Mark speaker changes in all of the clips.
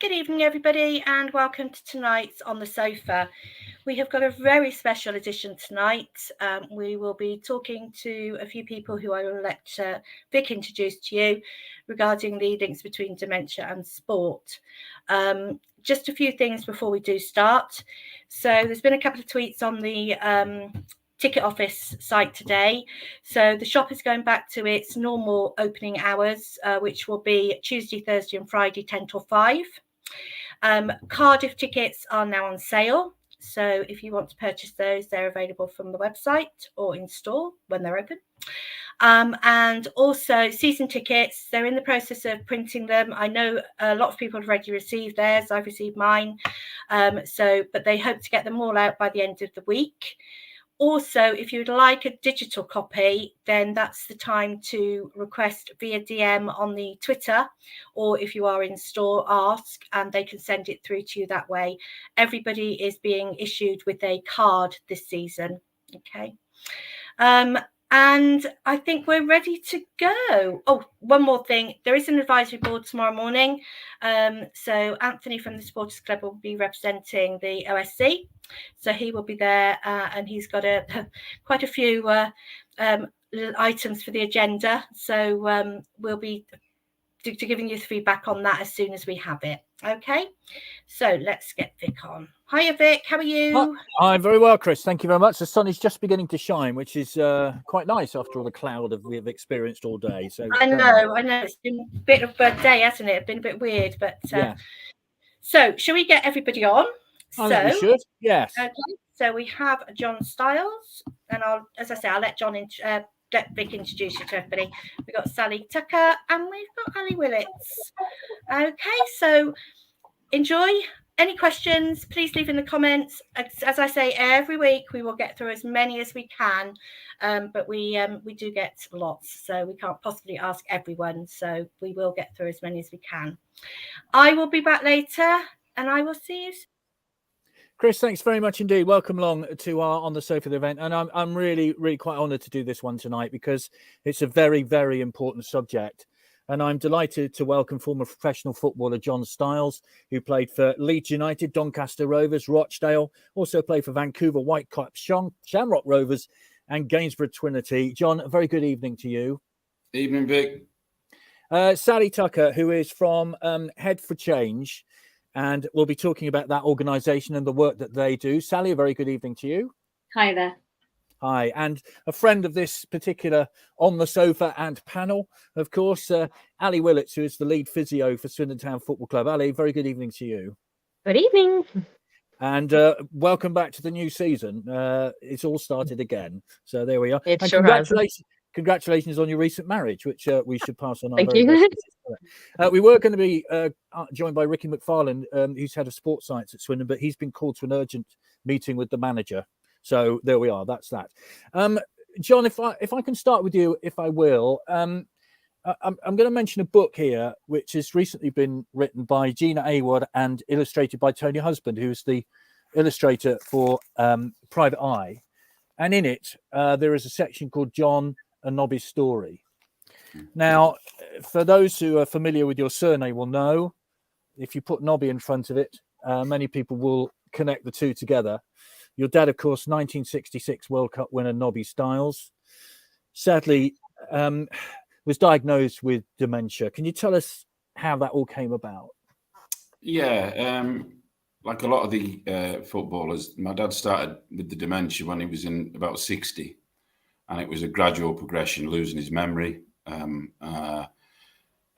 Speaker 1: Good evening, everybody, and welcome to tonight's On the Sofa. We have got a very special edition tonight. We will be talking to a few people who I will let Vic introduce to you regarding the links between dementia and sport. Just a few things before we do start. So there's been a couple of tweets on the ticket office site today. So the shop is going back to its normal opening hours, which will be Tuesday, Thursday and Friday, 10 till 5. Cardiff tickets are now on sale. So if you want to purchase those, they're available from the website or in store when they're open. And also season tickets, they're in the process of printing them. I know a lot of people have already received theirs. I've received mine. But they hope to get them all out by the end of the week. Also, if you'd like a digital copy, then that's the time to request via DM on the Twitter, or if you are in store, ask, and they can send it through to you that way. Everybody is being issued with a card this season. Okay. And I think we're ready to go. Oh, one more thing. There is an advisory board tomorrow morning. So Anthony from the Supporters Club will be representing the OSC. So he will be there and he's got quite a few items for the agenda. So we'll be giving you feedback on that as soon as we have it. Okay, so let's get Vic on. Hiya, Vic. How are you?
Speaker 2: I'm very well, Chris. Thank you very much. The sun is just beginning to shine, which is quite nice after all the cloud we've experienced all day. So
Speaker 1: I know. It's been a bit of a day, hasn't it? It's been a bit weird, but yeah. So, shall we get everybody on?
Speaker 2: I think we should. Yes.
Speaker 1: Okay. So we have John Stiles, and I'll let let Vic introduce you to everybody. We've got Sally Tucker and we've got Ali Willits. Okay, so enjoy. Any questions, please leave in the comments. As I say, every week we will get through as many as we can, but we do get lots, so we can't possibly ask everyone. So we will get through as many as we can. I will be back later, and I will see you soon.
Speaker 2: Chris, thanks very much indeed. Welcome along to our On the Sofa event. And I'm really, really quite honoured to do this one tonight because it's a very, very important subject. And I'm delighted to welcome former professional footballer John Stiles, who played for Leeds United, Doncaster Rovers, Rochdale, also played for Vancouver Whitecaps, Shamrock Rovers and Gainsborough Trinity. John, a very good evening to you.
Speaker 3: Evening, Vic.
Speaker 2: Sally Tucker, who is from Head for Change, and we'll be talking about that organisation and the work that they do. Sally, a very good evening to you.
Speaker 4: Hi there.
Speaker 2: Hi, and a friend of this particular On the Sofa and panel, of course, Ali Willits, who is the lead physio for Swindon Town Football Club. Ali, very good evening to you.
Speaker 4: Good evening.
Speaker 2: And welcome back to the new season. It's all started again. So there we are.
Speaker 4: It
Speaker 2: and
Speaker 4: sure
Speaker 2: congratulations on your recent marriage, which we should pass on.
Speaker 4: Thank you.
Speaker 2: We were going to be joined by Ricky McFarlane, who's head of sports science at Swindon, but he's been called to an urgent meeting with the manager. So there we are. That's that. John, if I can start with you, if I will, I'm going to mention a book here, which has recently been written by Gina Award and illustrated by Tony Husband, who's the illustrator for Private Eye. And in it, there is a section called John and Nobby's Story. Now, for those who are familiar with your surname will know, if you put Nobby in front of it, many people will connect the two together. Your dad, of course, 1966 World Cup winner Nobby Stiles, sadly was diagnosed with dementia. Can you tell us how that all came about?
Speaker 3: Yeah, like a lot of the footballers, my dad started with the dementia when he was in about 60, and it was a gradual progression, losing his memory. And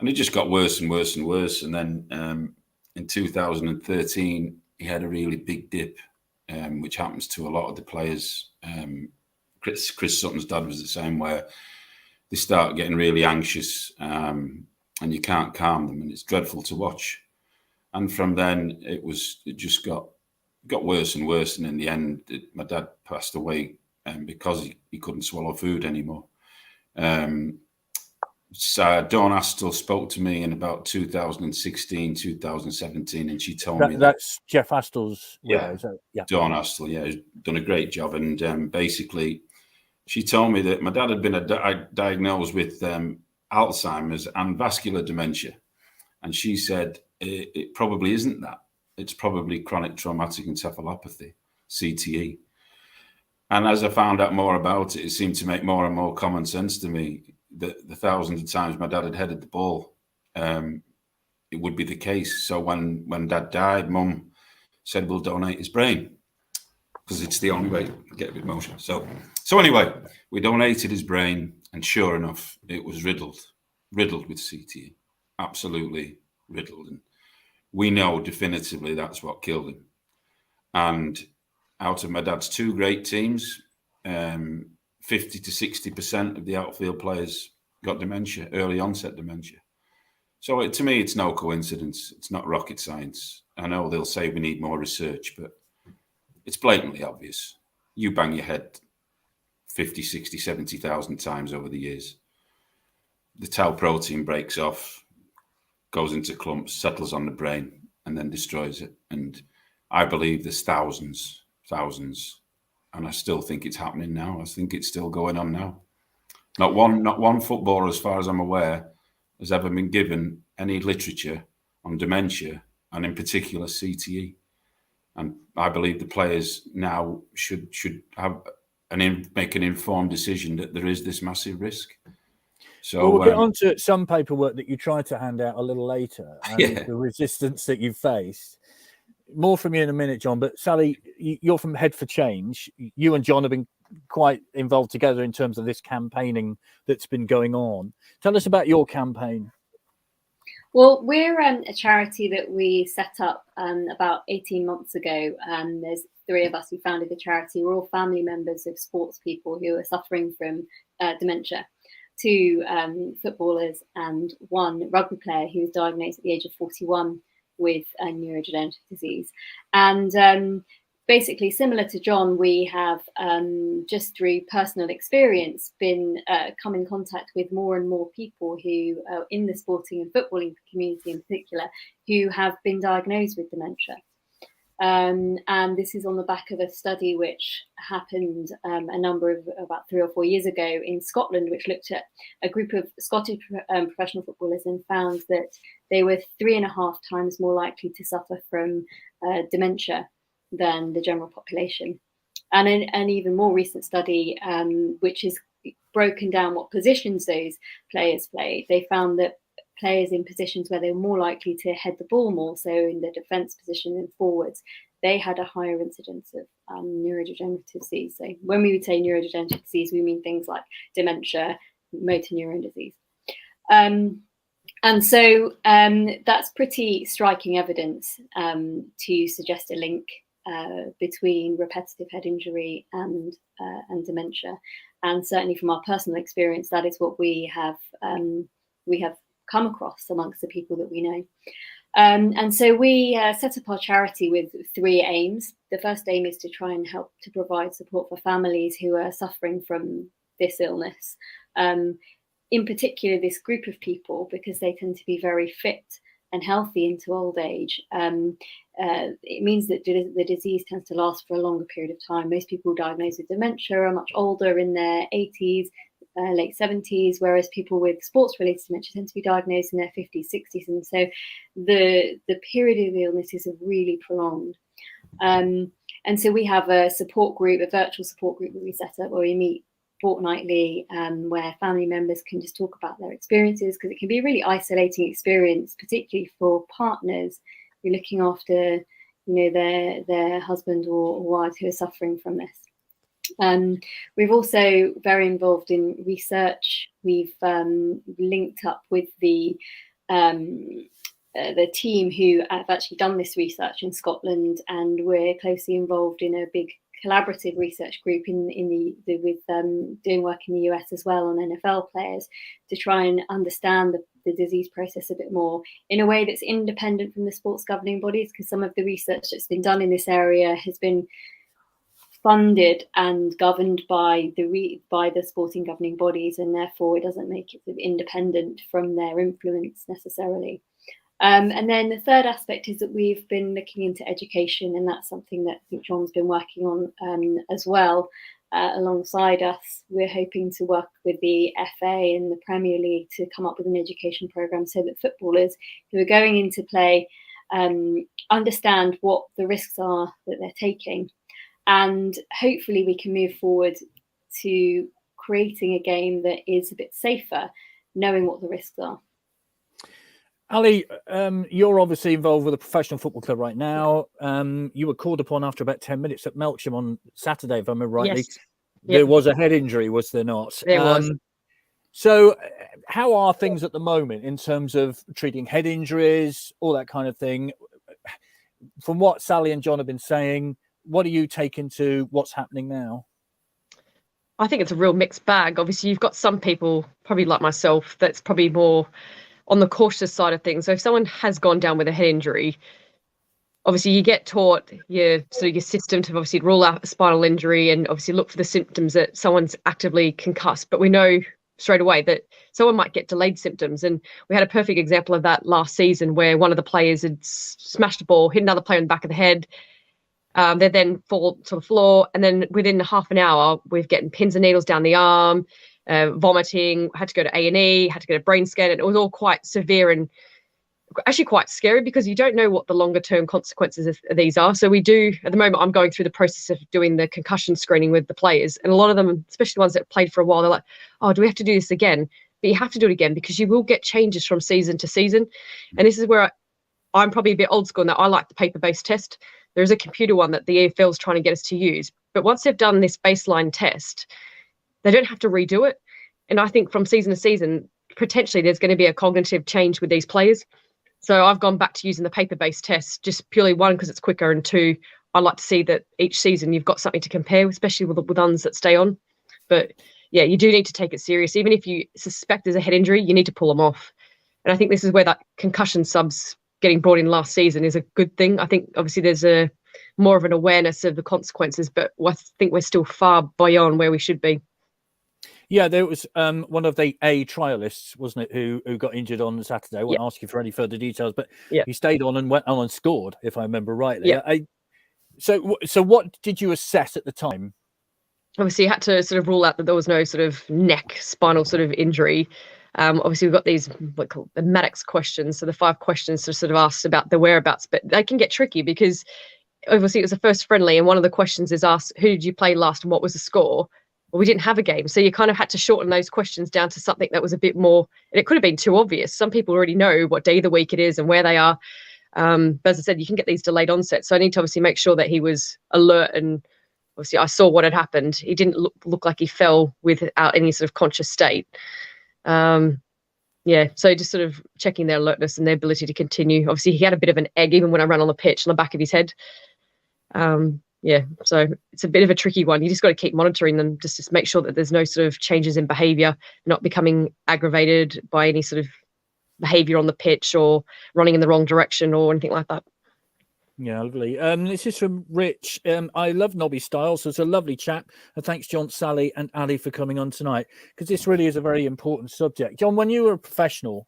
Speaker 3: it just got worse and worse and worse. And then in 2013, he had a really big dip, which happens to a lot of the players. Chris Sutton's dad was the same, where they start getting really anxious and you can't calm them, and it's dreadful to watch. And from then, it just got worse and worse. And in the end, my dad passed away because he couldn't swallow food anymore. So Dawn Astle spoke to me in about 2016, 2017, and she told me
Speaker 2: that's Jeff Astle's.
Speaker 3: Yeah, Dawn Astle. Yeah, he's done a great job. And basically, she told me that my dad had been diagnosed with Alzheimer's and vascular dementia, and she said it probably isn't that. It's probably chronic traumatic encephalopathy, CTE. And as I found out more about it, it seemed to make more and more common sense to me that the thousands of times my dad had headed the ball, it would be the case. So when Dad died, Mum said, we'll donate his brain, because it's the only way to get a bit emotional. So anyway, we donated his brain, and sure enough, it was riddled with CTE, absolutely riddled. And we know definitively that's what killed him. And out of my dad's two great teams, 50 to 60% of the outfield players got dementia, early onset dementia. So to me, it's no coincidence. It's not rocket science. I know they'll say we need more research, but it's blatantly obvious. You bang your head 50, 60, 70,000 times over the years. The tau protein breaks off, goes into clumps, settles on the brain, and then destroys it. And I believe there's thousands, and I still think it's happening now. I think it's still going on now. Not one footballer, as far as I'm aware, has ever been given any literature on dementia, and in particular CTE. And I believe the players now should have make an informed decision that there is this massive risk. So
Speaker 2: well, we'll get on to some paperwork that you tried to hand out a little later, and the resistance that you faced. More from you in a minute, John. But Sally, you're from Head for Change. You and John have been quite involved together in terms of this campaigning that's been going on. Tell us about your campaign.
Speaker 4: Well, we're a charity that we set up about 18 months ago. There's three of us who founded the charity. We're all family members of sports people who are suffering from dementia. Two footballers and one rugby player who was diagnosed at the age of 41 with a neurodegenerative disease. And basically, similar to John, we have just through personal experience been come in contact with more and more people who in the sporting and footballing community in particular, who have been diagnosed with dementia. And this is on the back of a study which happened about 3 or 4 years ago in Scotland, which looked at a group of Scottish professional footballers and found that they were 3.5 times more likely to suffer from dementia than the general population. And in an even more recent study, which is broken down what positions those players play, they found that players in positions where they were more likely to head the ball more, so in the defence position and forwards, they had a higher incidence of neurodegenerative disease. So when we would say neurodegenerative disease, we mean things like dementia, motor neuron disease. And so that's pretty striking evidence to suggest a link between repetitive head injury and dementia. And certainly from our personal experience, that is what we have come across amongst the people that we know. And so we set up our charity with 3 aims. The first aim is to try and help to provide support for families who are suffering from this illness. In particular, this group of people, because they tend to be very fit and healthy into old age. It means that the disease tends to last for a longer period of time. Most people diagnosed with dementia are much older, in their 80s, late 70s, whereas people with sports-related dementia tend to be diagnosed in their 50s, 60s. And so the period of the illness is really prolonged. And so we have a support group, a virtual support group that we set up where we meet fortnightly, where family members can just talk about their experiences, because it can be a really isolating experience, particularly for partners who are looking after, their husband or wives who are suffering from this. We've also very involved in research. We've linked up with the team who have actually done this research in Scotland, and we're closely involved in a big collaborative research group with doing work in the US as well on NFL players, to try and understand the disease process a bit more in a way that's independent from the sports governing bodies, because some of the research that's been done in this area has been funded and governed by the sporting governing bodies, and therefore it doesn't make it independent from their influence necessarily. And then the third aspect is that we've been looking into education, and that's something that I think John's been working on as well. alongside us, we're hoping to work with the FA and the Premier League to come up with an education programme so that footballers who are going into play understand what the risks are that they're taking. And hopefully we can move forward to creating a game that is a bit safer, knowing what the risks are.
Speaker 2: Ali, you're obviously involved with a professional football club right now. You were called upon after about 10 minutes at Melksham on Saturday, if I remember rightly.
Speaker 1: Yes.
Speaker 2: There was a head injury, was there not?
Speaker 1: There was.
Speaker 2: So how are things at the moment in terms of treating head injuries, all that kind of thing? From what Sally and John have been saying, what do you take into what's happening now?
Speaker 5: I think it's a real mixed bag. Obviously, you've got some people, probably like myself, that's probably more on the cautious side of things. So if someone has gone down with a head injury, obviously you get taught your system to obviously rule out a spinal injury and obviously look for the symptoms that someone's actively concussed. But we know straight away that someone might get delayed symptoms. And we had a perfect example of that last season where one of the players had smashed a ball, hit another player in the back of the head. They then fall to the floor. And then within half an hour, we're getting pins and needles down the arm, vomiting, had to go to A&E, had to get a brain scan. And it was all quite severe and actually quite scary because you don't know what the longer term consequences of these are. So we do, at the moment, I'm going through the process of doing the concussion screening with the players. And a lot of them, especially the ones that played for a while, they're like, oh, do we have to do this again? But you have to do it again because you will get changes from season to season. And this is where I'm probably a bit old school now. I like the paper-based test. There's a computer one that the EFL is trying to get us to use. But once they've done this baseline test, they don't have to redo it. And I think from season to season, potentially there's going to be a cognitive change with these players. So I've gone back to using the paper-based test, just purely one, because it's quicker, and two, I like to see that each season you've got something to compare, especially with the ones that stay on. But yeah, you do need to take it serious. Even if you suspect there's a head injury, you need to pull them off. And I think this is where that concussion subs getting brought in last season is a good thing. I think obviously there's a more of an awareness of the consequences, but I think we're still far beyond where we should be.
Speaker 2: Yeah, there was one of the A trialists, wasn't it, who got injured on Saturday. I won't ask you for any further details, but he stayed on and went on and scored, if I remember rightly.
Speaker 5: Yeah.
Speaker 2: So what did you assess at the time?
Speaker 5: Obviously, you had to sort of rule out that there was no sort of neck spinal sort of injury. Obviously, we've got these what called the Maddox questions. So the 5 questions to sort of ask about the whereabouts, but they can get tricky because obviously it was the first friendly, and one of the questions is asked, who did you play last and what was the score? Well, we didn't have a game. So you kind of had to shorten those questions down to something that was a bit more, and it could have been too obvious. Some people already know what day of the week it is and where they are. But as I said, you can get these delayed onsets. So I need to obviously make sure that he was alert, and obviously I saw what had happened. He didn't look like he fell without any sort of conscious state. So just sort of checking their alertness and their ability to continue. Obviously, he had a bit of an egg even when I ran on the pitch on the back of his head. So it's a bit of a tricky one. You just got to keep monitoring them just to make sure that there's no sort of changes in behaviour, not becoming aggravated by any sort of behaviour on the pitch or running in the wrong direction or anything like that.
Speaker 2: Yeah, lovely. This is from Rich. I love Nobby Stiles. It's a lovely chap. And thanks, John, Sally and Ali for coming on tonight, because this really is a very important subject. John, when you were a professional,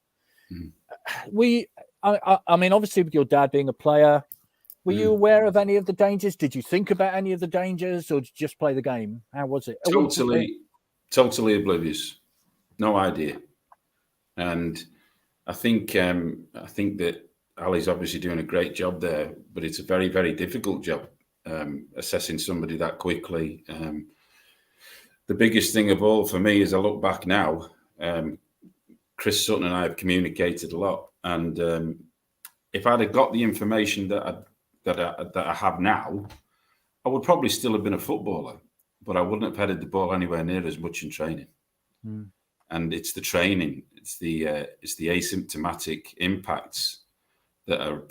Speaker 2: I mean, obviously with your dad being a player, were you aware of any of the dangers? Did you think about any of the dangers, or did you just play the game? How was it?
Speaker 3: Totally oblivious. No idea. And I think that Ali's obviously doing a great job there, but it's a very, very difficult job assessing somebody that quickly. The biggest thing of all for me is I look back now, Chris Sutton and I have communicated a lot. And if I'd have got the information that I have now, I would probably still have been a footballer, but I wouldn't have headed the ball anywhere near as much in training. And it's the training, it's the asymptomatic impacts that are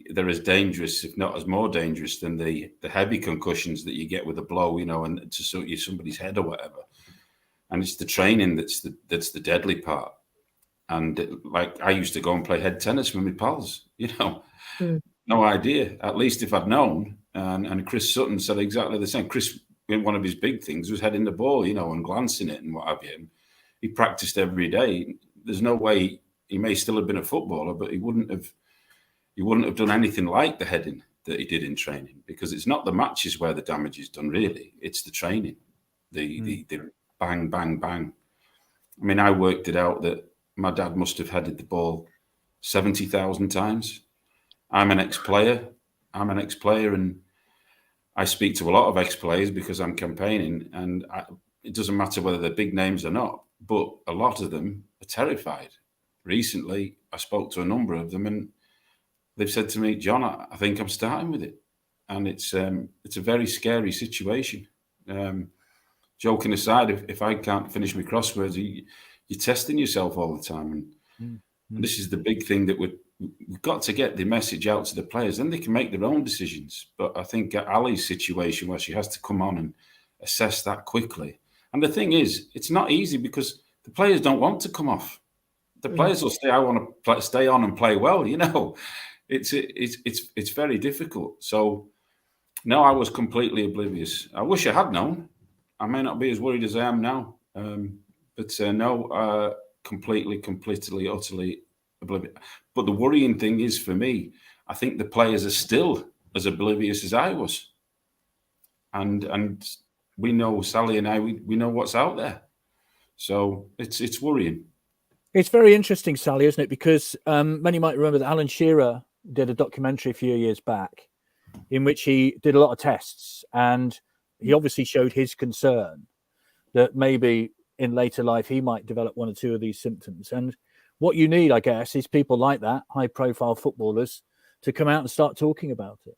Speaker 3: they're as dangerous, if not as more dangerous, than the heavy concussions that you get with a blow, and to sort of somebody's head or whatever. And it's the training that's the deadly part. And like I used to go and play head tennis with my pals, No idea. At least if I'd known. And Chris Sutton said exactly the same. Chris, one of his big things was heading the ball, and glancing it and what have you. And he practiced every day. There's no way he may still have been a footballer, but he wouldn't have done anything like the heading that he did in training, because it's not the matches where the damage is done, really. It's the training. The bang, bang, bang. I mean, I worked it out that my dad must have headed the ball 70,000 times. I'm an ex-player, and I speak to a lot of ex-players because I'm campaigning, and it doesn't matter whether they're big names or not, but a lot of them are terrified. Recently, I spoke to a number of them, and they've said to me, John, I think I'm starting with it. And it's a very scary situation. Joking aside, if I can't finish my crosswords, you're testing yourself all the time. And this is the big thing that we've got to get the message out to the players. Then they can make their own decisions. But I think Ali's situation where she has to come on and assess that quickly. And the thing is, it's not easy because the players don't want to come off. The players will say, I want to stay on and play well. You know, it's very difficult. So, no, I was completely oblivious. I wish I had known. I may not be as worried as I am now. Completely, utterly oblivious. But the worrying thing is for me, I think the players are still as oblivious as I was. And we know, Sally and I, we know what's out there. So it's worrying.
Speaker 2: It's very interesting, Sally, isn't it? Because many might remember that Alan Shearer did a documentary a few years back in which he did a lot of tests, and he obviously showed his concern that maybe in later life he might develop one or two of these symptoms. And what you need, I guess, is people like that, high-profile footballers, to come out and start talking about it.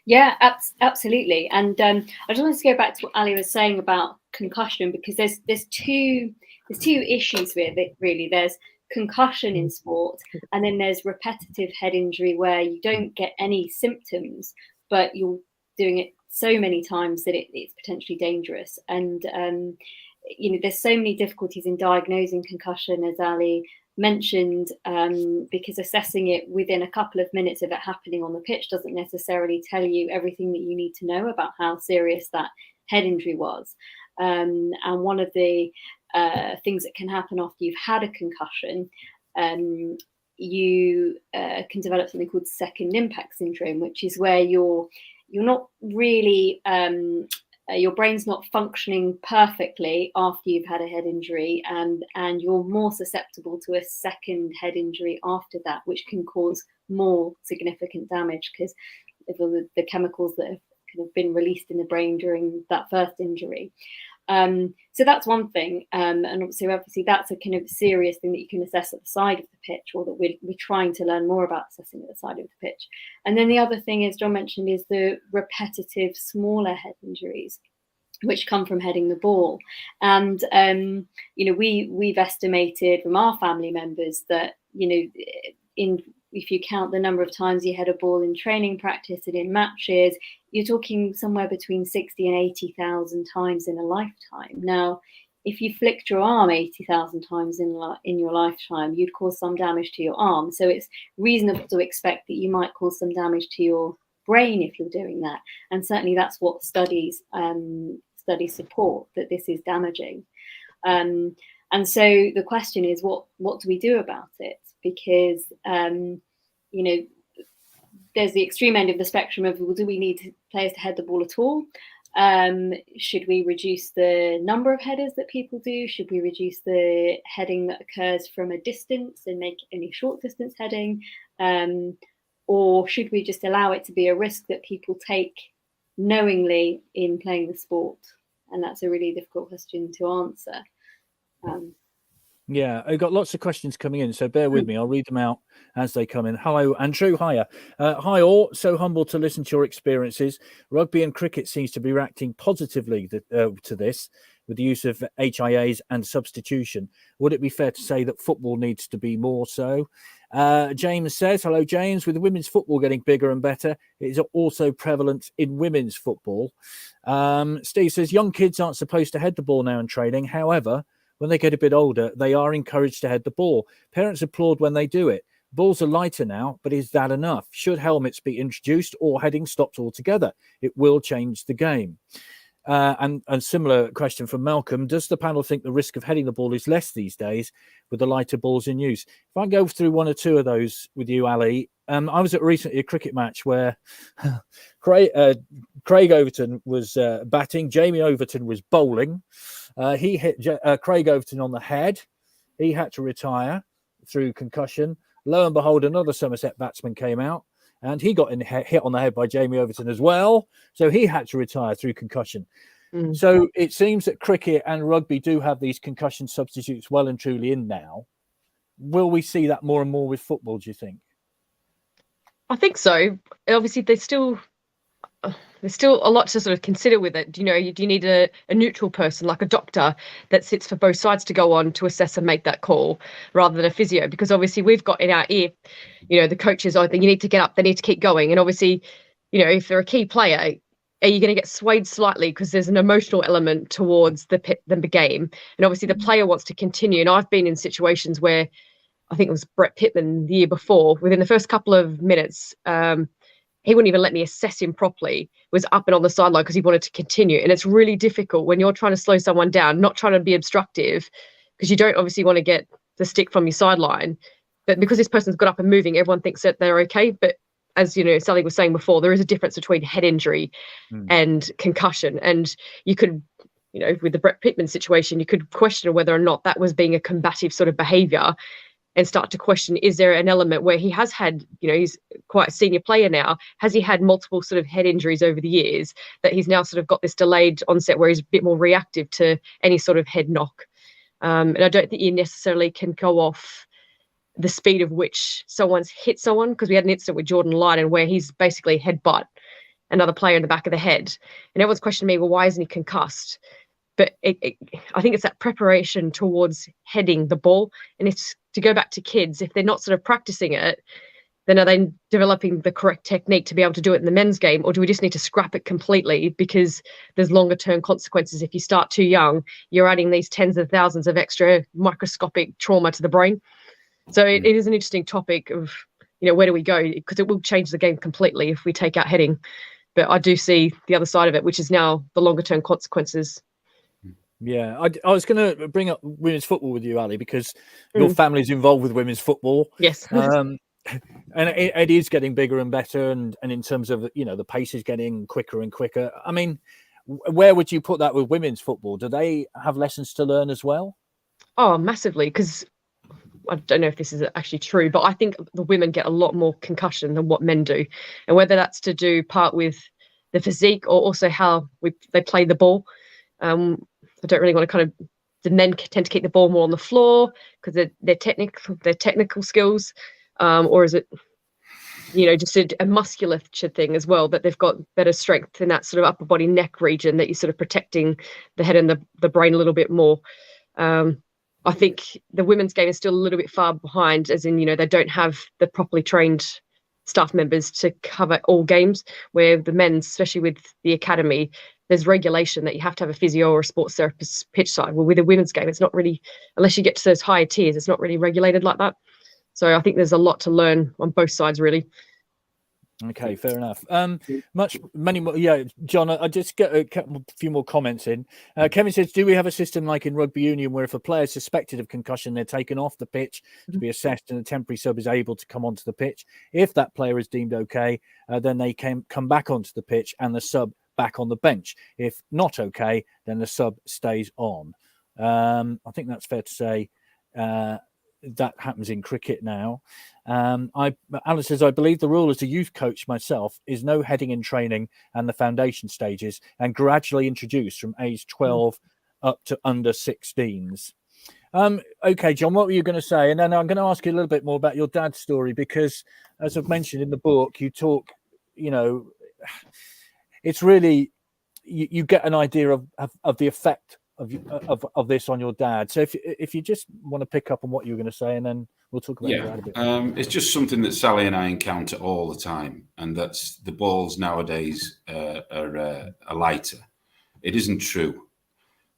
Speaker 4: Yeah, absolutely. And I just wanted to go back to what Ali was saying about concussion, because there's two issues with it, really. There's concussion in sport, and then there's repetitive head injury where you don't get any symptoms, but you're doing it so many times that it's potentially dangerous. And there's so many difficulties in diagnosing concussion, as Ali mentioned, because assessing it within a couple of minutes of it happening on the pitch doesn't necessarily tell you everything that you need to know about how serious that head injury was. And one of the things that can happen after you've had a concussion, you can develop something called second impact syndrome, which is where you're not really your brain's not functioning perfectly after you've had a head injury, and you're more susceptible to a second head injury after that, which can cause more significant damage because of the chemicals that have kind of been released in the brain during that first injury. So that's one thing, and obviously that's a kind of serious thing that you can assess at the side of the pitch, or that we're trying to learn more about assessing at the side of the pitch. And then the other thing, as John mentioned, is the repetitive smaller head injuries, which come from heading the ball. And we've estimated from our family members that if you count the number of times you head a ball in training practice and in matches, you're talking somewhere between 60 and 80,000 times in a lifetime. Now, if you flicked your arm 80,000 times in your lifetime, you'd cause some damage to your arm. So it's reasonable to expect that you might cause some damage to your brain if you're doing that. And certainly that's what studies support, that this is damaging. And so the question is, what do we do about it? Because there's the extreme end of the spectrum of, well, do we need players to head the ball at all? Should we reduce the number of headers that people do? Should we reduce the heading that occurs from a distance and make any short distance heading? Or should we just allow it to be a risk that people take knowingly in playing the sport? And that's a really difficult question to answer.
Speaker 2: Yeah, I've got lots of questions coming in, so bear with me. I'll read them out as they come in. Hello, Andrew. Hiya. Hi, all. So humble to listen to your experiences. Rugby and cricket seems to be reacting positively to this with the use of HIAs and substitution. Would it be fair to say that football needs to be more so? James says, hello, James. With women's football getting bigger and better, it is also prevalent in women's football. Steve says, young kids aren't supposed to head the ball now in training. However, when they get a bit older, they are encouraged to head the ball. Parents applaud when they do it. Balls are lighter now, but is that enough? Should helmets be introduced or heading stopped altogether? It will change the game. And similar question from Malcolm. Does the panel think the risk of heading the ball is less these days with the lighter balls in use? If I go through one or two of those with you, Ali, I was at recently a cricket match where Craig Overton was batting. Jamie Overton was bowling. He hit Craig Overton on the head. He had to retire through concussion. Lo and behold, another Somerset batsman came out, and he got hit on the head by Jamie Overton as well. So he had to retire through concussion. So it seems that cricket and rugby do have these concussion substitutes well and truly in now. Will we see that more and more with football, do you think? I
Speaker 5: think so. Obviously, there's still a lot to sort of consider with it. Do you need a neutral person like a doctor that sits for both sides to go on to assess and make that call rather than a physio? Because obviously we've got in our ear, the coaches, you need to get up, they need to keep going. And obviously, if they're a key player, are you going to get swayed slightly because there's an emotional element towards the game? And obviously the player wants to continue. And I've been in situations where I think it was Brett Pittman the year before, within the first couple of minutes, he wouldn't even let me assess him properly, was up and on the sideline because he wanted to continue. And it's really difficult when you're trying to slow someone down, not trying to be obstructive, because you don't obviously want to get the stick from your sideline. But because this person's got up and moving, everyone thinks that they're okay. But as Sally was saying before, there is a difference between head injury and concussion. And you could, with the Brett Pittman situation, you could question whether or not that was being a combative sort of behaviour, and start to question, is there an element where he has had, he's quite a senior player now, has he had multiple sort of head injuries over the years that he's now sort of got this delayed onset where he's a bit more reactive to any sort of head knock? And I don't think you necessarily can go off the speed of which someone's hit someone, because we had an incident with Jordan Lyden where he's basically headbutt another player in the back of the head. And everyone's questioning me, well, why isn't he concussed? But I think it's that preparation towards heading the ball. And it's to go back to kids, if they're not sort of practicing it, then are they developing the correct technique to be able to do it in the men's game? Or do we just need to scrap it completely because there's longer term consequences? If you start too young, you're adding these tens of thousands of extra microscopic trauma to the brain. So it is an interesting topic of, where do we go? Because it will change the game completely if we take out heading. But I do see the other side of it, which is now the longer term consequences.
Speaker 2: Yeah, I was going to bring up women's football with you, Ali, because your family's involved with women's football.
Speaker 5: Yes.
Speaker 2: And it is getting bigger and better. And in terms of, the pace is getting quicker and quicker. I mean, where would you put that with women's football? Do they have lessons to learn as well?
Speaker 5: Oh, massively, because I don't know if this is actually true, but I think the women get a lot more concussion than what men do. And whether that's to do part with the physique or also how they play the ball. I don't really want to the men tend to keep the ball more on the floor because their technical skills, or is it, just a musculature thing as well, that they've got better strength in that sort of upper body neck region, that you're sort of protecting the head and the brain a little bit more. I think the women's game is still a little bit far behind, as in, they don't have the properly trained staff members to cover all games, where the men's, especially with the academy, there's regulation that you have to have a physio or a sports therapist pitch side. Well, with a women's game, it's not really, unless you get to those higher tiers, it's not really regulated like that. So I think there's a lot to learn on both sides, really.
Speaker 2: Okay, fair enough. Many more. Yeah, John, I just get a few more comments in. Kevin says, do we have a system like in rugby union where if a player is suspected of concussion, they're taken off the pitch to be assessed and a temporary sub is able to come onto the pitch? If that player is deemed okay, then they can come back onto the pitch and the sub back on the bench. If not okay, then the sub stays on. I think that's fair to say. That happens in cricket now. Alan says, I believe the rule as a youth coach myself is no heading in training and the foundation stages, and gradually introduced from age 12 up to under 16s. Okay, John, what were you going to say? And then I'm going to ask you a little bit more about your dad's story, because as I've mentioned in the book, you talk, it's really, you get an idea of the effect of this on your dad. So if you just want to pick up on what you were going to say, and then we'll talk about your dad a bit.
Speaker 3: It's just something that Sally and I encounter all the time, and that's the balls nowadays are lighter. It isn't true.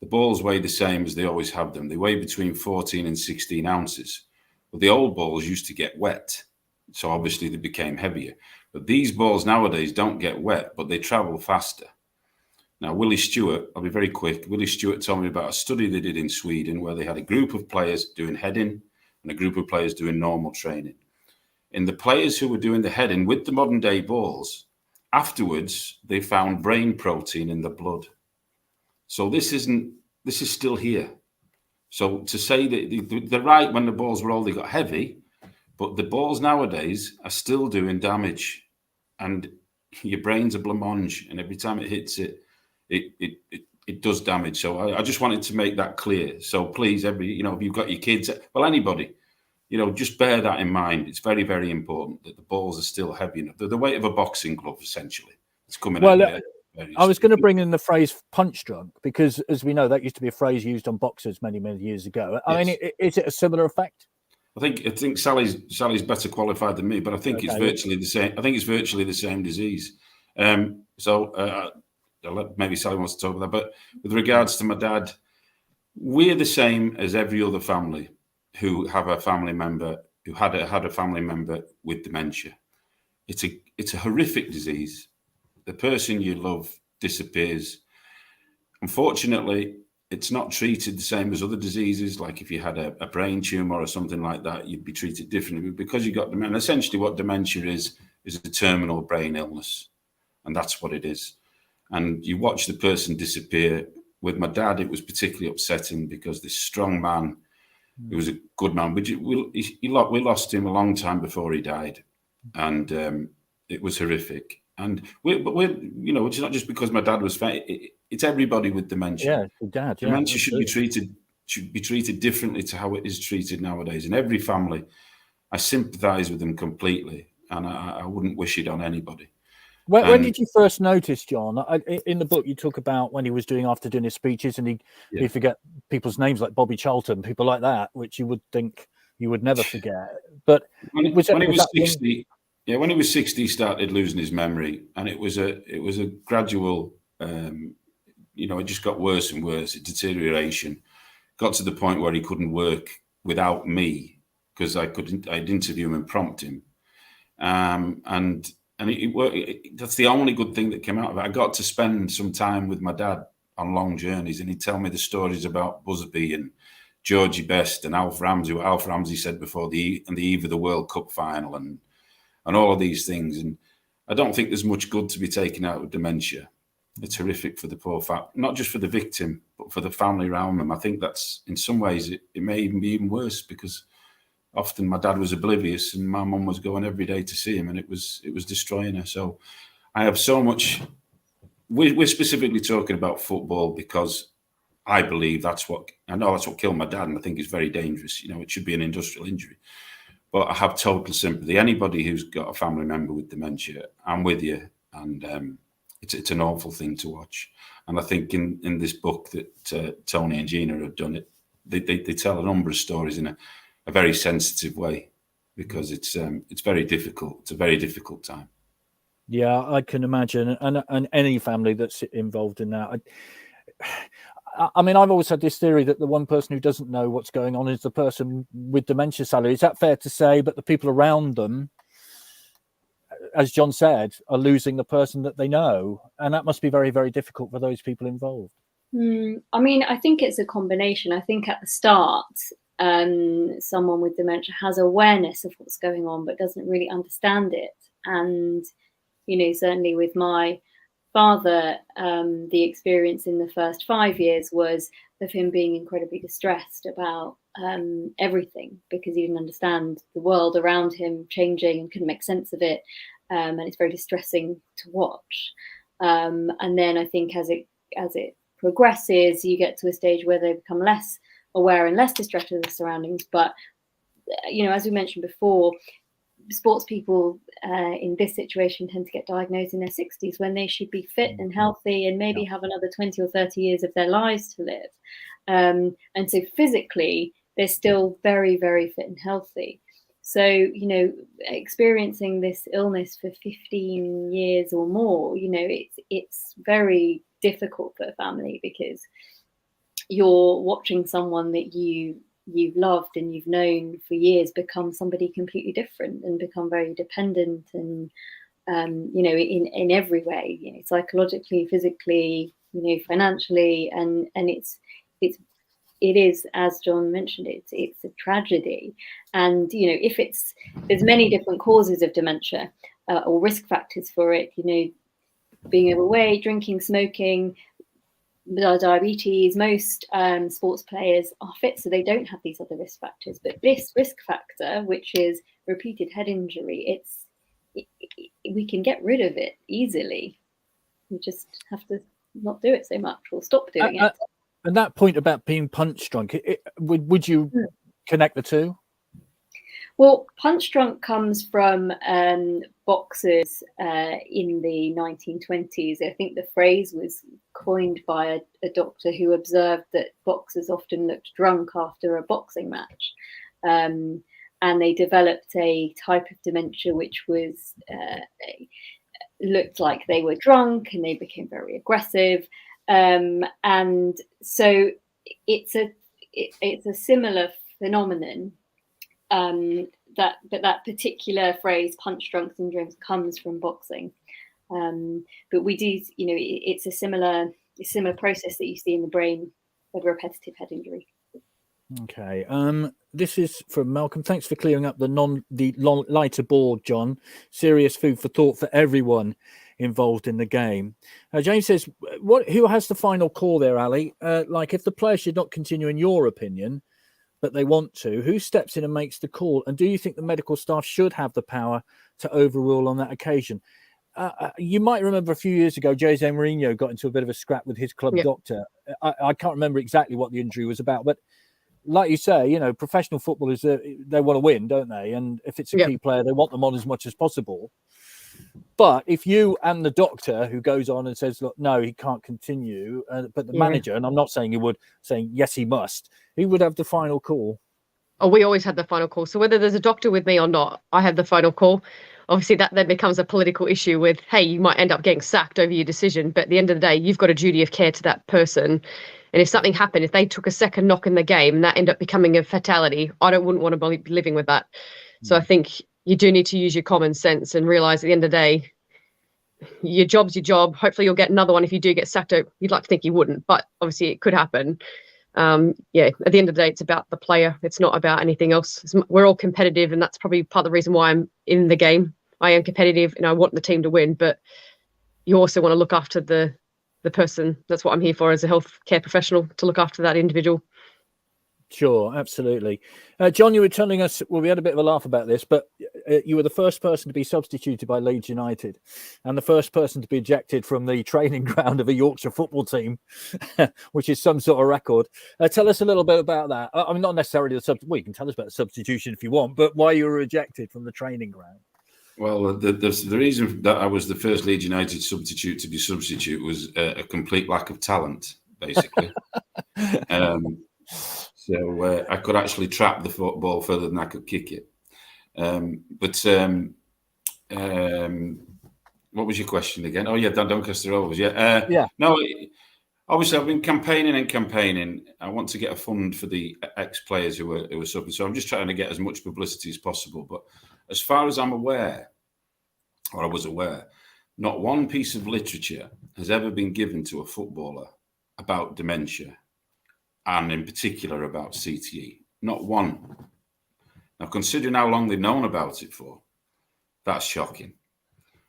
Speaker 3: The balls weigh the same as they always have them. They weigh between 14 and 16 ounces. But the old balls used to get wet, so obviously they became heavier. But these balls nowadays don't get wet, but they travel faster. Now, Willie Stewart, I'll be very quick. Willie Stewart told me about a study they did in Sweden where they had a group of players doing heading and a group of players doing normal training. In the players who were doing the heading with the modern day balls, afterwards, they found brain protein in the blood. So this is still here. So to say that they're right, when the balls were old, they got heavy, but the balls nowadays are still doing damage, and your brain's a blancmange, and every time it hits it, it does damage. So I just wanted to make that clear. So please, if you've got your kids, well, anybody, just bear that in mind. It's very, very important that the balls are still heavy enough. They're the weight of a boxing glove, essentially. It's coming out there.
Speaker 2: I was going to bring in the phrase punch drunk, because as we know, that used to be a phrase used on boxers many, many years ago. Yes. I mean, is it a similar effect?
Speaker 3: I think Sally's better qualified than me, but I think it's virtually the same. I think it's virtually the same disease. So maybe Sally wants to talk about that. But with regards to my dad, we're the same as every other family who have a family member who had a family member with dementia. It's a horrific disease. The person you love disappears. Unfortunately, it's not treated the same as other diseases. Like if you had a brain tumor or something like that, you'd be treated differently. But because you got dementia, essentially what dementia is a terminal brain illness. And that's what it is. And you watch the person disappear. With my dad, it was particularly upsetting because this strong man, he was a good man. We lost him a long time before he died. And it was horrific. And it's not just because my dad was fat. It's everybody with dementia.
Speaker 2: Yeah, dad. Yeah,
Speaker 3: dementia should be treated differently to how it is treated nowadays. In every family, I sympathise with them completely, and I wouldn't wish it on anybody.
Speaker 2: When did you first notice, John? In the book, you talk about when he was after doing his speeches, and he'd forget people's names like Bobby Charlton, people like that, which you would think you would never forget. But
Speaker 3: when he was 60. Yeah, when he was 60, he started losing his memory, and it was a gradual, it just got worse and worse. A deterioration got to the point where he couldn't work without me because I'd interview him and prompt him, and that's the only good thing that came out of it. I got to spend some time with my dad on long journeys, and he'd tell me the stories about Busby and Georgie Best and Alf Ramsey, what Alf Ramsey said before the eve of the World Cup final, and all of these things. And I don't think there's much good to be taken out of dementia. It's horrific for the poor not just for the victim, but for the family around them. I think that's, in some ways, it may even be even worse, because often my dad was oblivious and my mum was going every day to see him, and it was destroying her. So I have so much. We're specifically talking about football because I believe that's what killed my dad, and I think it's very dangerous. It should be an industrial injury. But I have total sympathy. Anybody who's got a family member with dementia, I'm with you. And it's an awful thing to watch. And I think in this book that Tony and Gina have done it, they tell a number of stories in a very sensitive way, because it's very difficult. It's a very difficult time.
Speaker 2: Yeah, I can imagine. And any family that's involved in that. I mean, I've always had this theory that the one person who doesn't know what's going on is the person with dementia, Sally. Is that fair to say? But the people around them, as John said, are losing the person that they know. And that must be very, very difficult for those people involved.
Speaker 4: I mean, I think it's a combination. I think at the start, someone with dementia has awareness of what's going on, but doesn't really understand it. And, certainly with my father, the experience in the first 5 years was of him being incredibly distressed about everything, because he didn't understand the world around him changing and couldn't make sense of it, and it's very distressing to watch. And then I think as it progresses, you get to a stage where they become less aware and less distressed with the surroundings. But as we mentioned before, sports people in this situation tend to get diagnosed in their 60s when they should be fit and healthy and maybe have another 20 or 30 years of their lives to live. And so physically, they're still very, very fit and healthy. So, experiencing this illness for 15 years or more, it's very difficult for a family, because you're watching someone that you've loved and you've known for years become somebody completely different and become very dependent and in every way, psychologically, physically, financially, and it is, as John mentioned, it's a tragedy. And if there's many different causes of dementia or risk factors for it, being overweight, drinking, smoking, diabetes. Most sports players are fit, so they don't have these other risk factors. But this risk factor, which is repeated head injury, we can get rid of it easily. We just have to not do it so much, or stop doing it.
Speaker 2: And that point about being punch drunk, would you connect the two?
Speaker 4: Well, punch drunk comes from boxers in the 1920s. I think the phrase was coined by a doctor who observed that boxers often looked drunk after a boxing match. And they developed a type of dementia which was looked like they were drunk, and they became very aggressive. And so it's a similar phenomenon. But that particular phrase, punch drunk syndrome, comes from boxing. But we do, it's a similar process that you see in the brain of repetitive head injury.
Speaker 2: Okay. This is from Malcolm. Thanks for clearing up the lighter board, John. Serious food for thought for everyone involved in the game. James says, who has the final call there, Ali? Like, if the player should not continue, in your opinion, but they want to, who steps in and makes the call? And do you think the medical staff should have the power to overrule on that occasion? You might remember a few years ago, Jose Mourinho got into a bit of a scrap with his club doctor. I can't remember exactly what the injury was about, but like you say, professional footballers, they want to win, don't they? And if it's a key player, they want them on as much as possible. But if you and the doctor who goes on and says, look, no, he can't continue, but the manager, and I'm not saying he would, saying, yes, he must, he would have the final call.
Speaker 5: Oh, we always had the final call. So whether there's a doctor with me or not, I have the final call. Obviously, that then becomes a political issue with, hey, you might end up getting sacked over your decision. But at the end of the day, you've got a duty of care to that person. And if something happened, if they took a second knock in the game and that ended up becoming a fatality, wouldn't want to be living with that. So I think you do need to use your common sense and realise at the end of the day, your job's your job. Hopefully you'll get another one if you do get sacked. You'd like to think you wouldn't, but obviously it could happen. At the end of the day, it's about the player. It's not about anything else. We're all competitive, and that's probably part of the reason why I'm in the game. I am competitive and I want the team to win, but you also want to look after the person. That's what I'm here for as a healthcare professional, to look after that individual.
Speaker 2: Sure, absolutely. John, you were telling us, well, we had a bit of a laugh about this, but you were the first person to be substituted by Leeds United and the first person to be ejected from the training ground of a Yorkshire football team, which is some sort of record. Tell us a little bit about that. I mean, not necessarily you can tell us about the substitution if you want, but why you were ejected from the training ground. Well,
Speaker 3: the reason that I was the first Leeds United substitute to be substitute was a complete lack of talent, basically. So I could actually trap the football further than I could kick it. What was your question again? Oh, yeah, Doncaster Rovers. Yeah. No, obviously, I've been campaigning. I want to get a fund for the ex-players who were suffering. So I'm just trying to get as much publicity as possible. But as far as I'm aware, or I was aware, not one piece of literature has ever been given to a footballer about dementia, and in particular about CTE. Not one. Now, considering how long they've known about it for, that's shocking.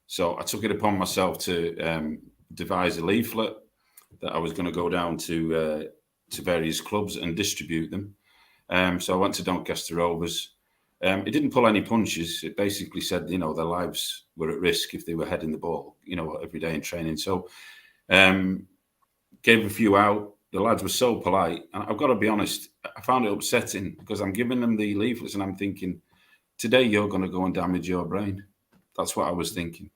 Speaker 3: So I took it upon myself to devise a leaflet that I was going to go down to various clubs and distribute them. So I went to Doncaster Rovers. It didn't pull any punches. It basically said, their lives were at risk if they were heading the ball, every day in training. So gave a few out. The lads were so polite. And I've got to be honest, I found it upsetting because I'm giving them the leaflets and I'm thinking, today you're going to go and damage your brain. That's what I was thinking.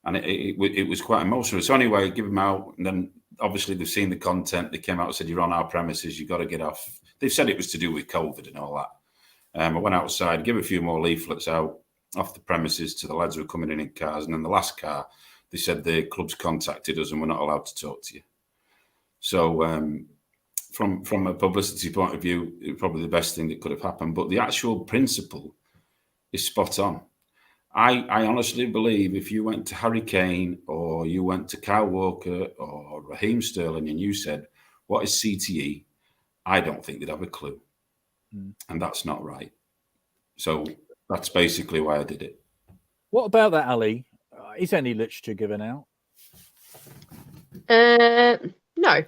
Speaker 3: And it was quite emotional. So anyway, give them out. And then obviously they've seen the content. They came out and said, you're on our premises. You've got to get off. They've said it was to do with COVID and all that. I went outside, give a few more leaflets out off the premises to the lads who were coming in cars. And then the last car, they said the club's contacted us and we're not allowed to talk to you. So from a publicity point of view, it was probably the best thing that could have happened. But the actual principle is spot on. I honestly believe if you went to Harry Kane or you went to Kyle Walker or Raheem Sterling and you said, what is CTE? I don't think they'd have a clue. And that's not right. So that's basically why I did it.
Speaker 2: What about that, Ali? Is any literature given out?
Speaker 5: No.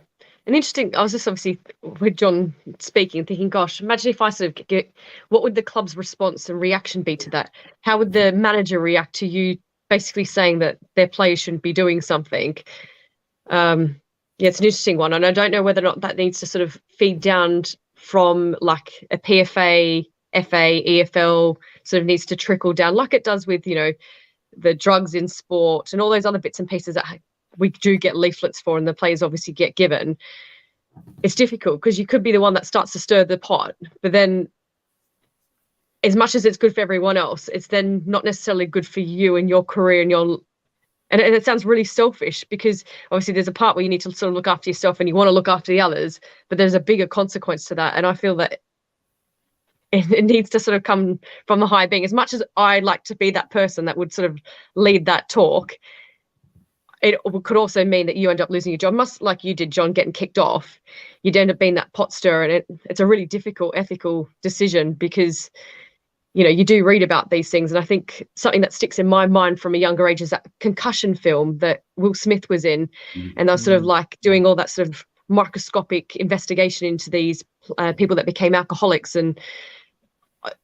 Speaker 5: An interesting, I was just obviously with John speaking, thinking, gosh, imagine if I sort of get, what would the club's response and reaction be to that? How would the manager react to you basically saying that their players shouldn't be doing something? Yeah, it's an interesting one. And I don't know whether or not that needs to sort of feed down from like a PFA, FA, EFL, sort of needs to trickle down like it does with, you know, the drugs in sport and all those other bits and pieces that we do get leaflets for and the players obviously get given. It's difficult because you could be the one that starts to stir the pot, but then as much as it's good for everyone else, it's then not necessarily good for you and your career and your, and it sounds really selfish because obviously there's a part where you need to sort of look after yourself and you want to look after the others, but there's a bigger consequence to that. And I feel that it needs to sort of come from the high being. As much as I like to be that person that would sort of lead that talk, it could also mean that you end up losing your job, much like you did, John, getting kicked off. You'd end up being that pot stirrer, and it's a really difficult ethical decision because, you know, you do read about these things. And I think something that sticks in my mind from a younger age is that Concussion film that Will Smith was in, and they're sort of like doing all that sort of microscopic investigation into these people that became alcoholics. And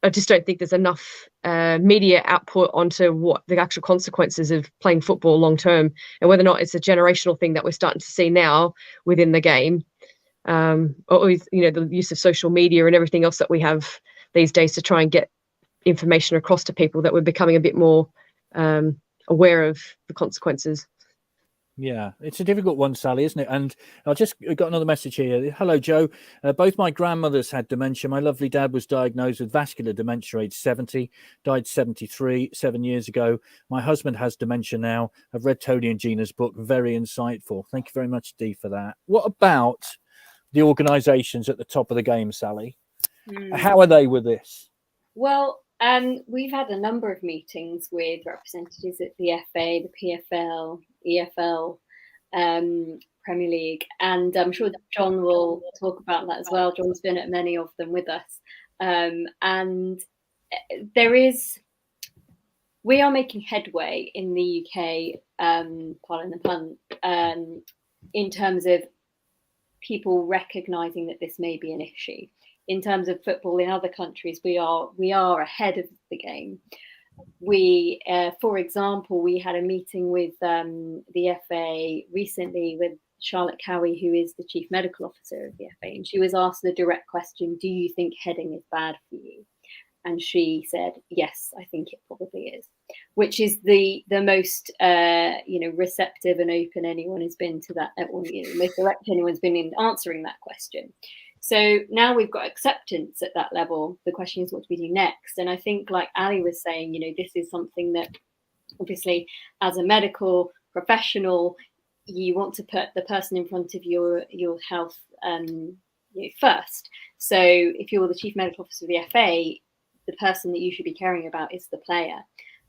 Speaker 5: I just don't think there's enough media output onto what the actual consequences of playing football long term, and whether or not it's a generational thing that we're starting to see now within the game, or with, you know, the use of social media and everything else that we have these days to try and get information across to people, that we're becoming a bit more aware of the consequences.
Speaker 2: Yeah, it's a difficult one, Sally, isn't it? And I just got another message here. Hello, Joe. Both my grandmothers had dementia. My lovely dad was diagnosed with vascular dementia, age 70, died 73, 7 years ago. My husband has dementia now. I've read Tony and Gina's book. Very insightful. Thank you very much, Dee, for that. What about the organisations at the top of the game, Sally? How are they with this?
Speaker 4: Well, we've had a number of meetings with representatives at the FA, the PFL, EFL, Premier League, and I'm sure John will talk about that as well. John's been at many of them with us, and we are making headway in the UK, pardon the pun, in terms of people recognising that this may be an issue. In terms of football in other countries, we are ahead of the game. We, for example, we had a meeting with the FA recently with Charlotte Cowie, who is the Chief Medical Officer of the FA, and she was asked the direct question, do you think heading is bad for you? And she said, yes, I think it probably is, which is the most receptive and open anyone has been to that, or most direct anyone's been in answering that question. So now we've got acceptance at that level. The question is, what do we do next? And I think, like Ali was saying, this is something that obviously as a medical professional, you want to put the person in front of your health first. So if you're the Chief Medical Officer of the FA, the person that you should be caring about is the player.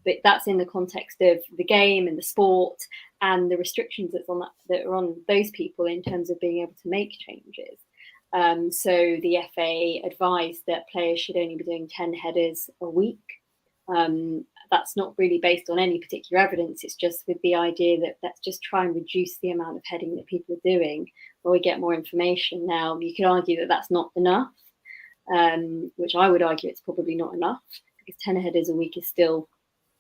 Speaker 4: But that's in the context of the game and the sport and the restrictions that are on those people in terms of being able to make changes. So the FA advised that players should only be doing 10 headers a week. That's not really based on any particular evidence. It's just with the idea that let's just try and reduce the amount of heading that people are doing where we get more information. Now, you could argue that that's not enough, which I would argue it's probably not enough, because 10 headers a week is still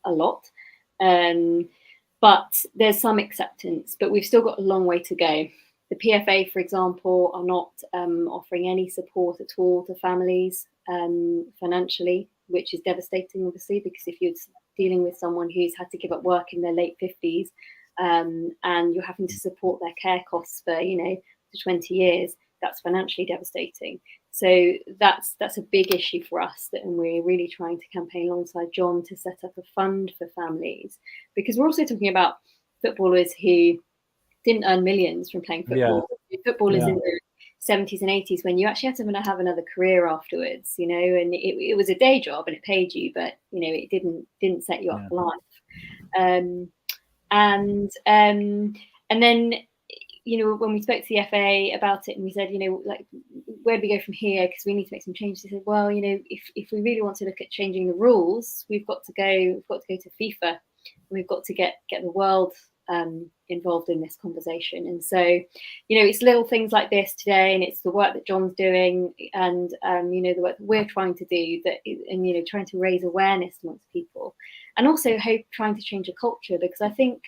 Speaker 4: a lot. But there's some acceptance, but we've still got a long way to go. The PFA, for example, are not offering any support at all to families financially, which is devastating, obviously, because if you're dealing with someone who's had to give up work in their late 50s and you're having to support their care costs for, for 20 years, that's financially devastating. So that's a big issue for us, and we're really trying to campaign alongside John to set up a fund for families, because we're also talking about footballers who didn't earn millions from playing football. Yeah. Footballers in their 70s and 80s, when you actually had to have another career afterwards, you know, and it was a day job and it paid you, but you know, it didn't set you up for life. And then, you know, when we spoke to the FA about it and we said, you know, like, where do we go from here? Because we need to make some changes. They said, well, you know, if we really want to look at changing the rules, we've got to go to FIFA, and we've got to get the world involved in this conversation. And so, you know, it's little things like this today, and it's the work that John's doing, and you know, the work that we're trying to do, and you know, trying to raise awareness amongst people, and also trying to change a culture, because I think,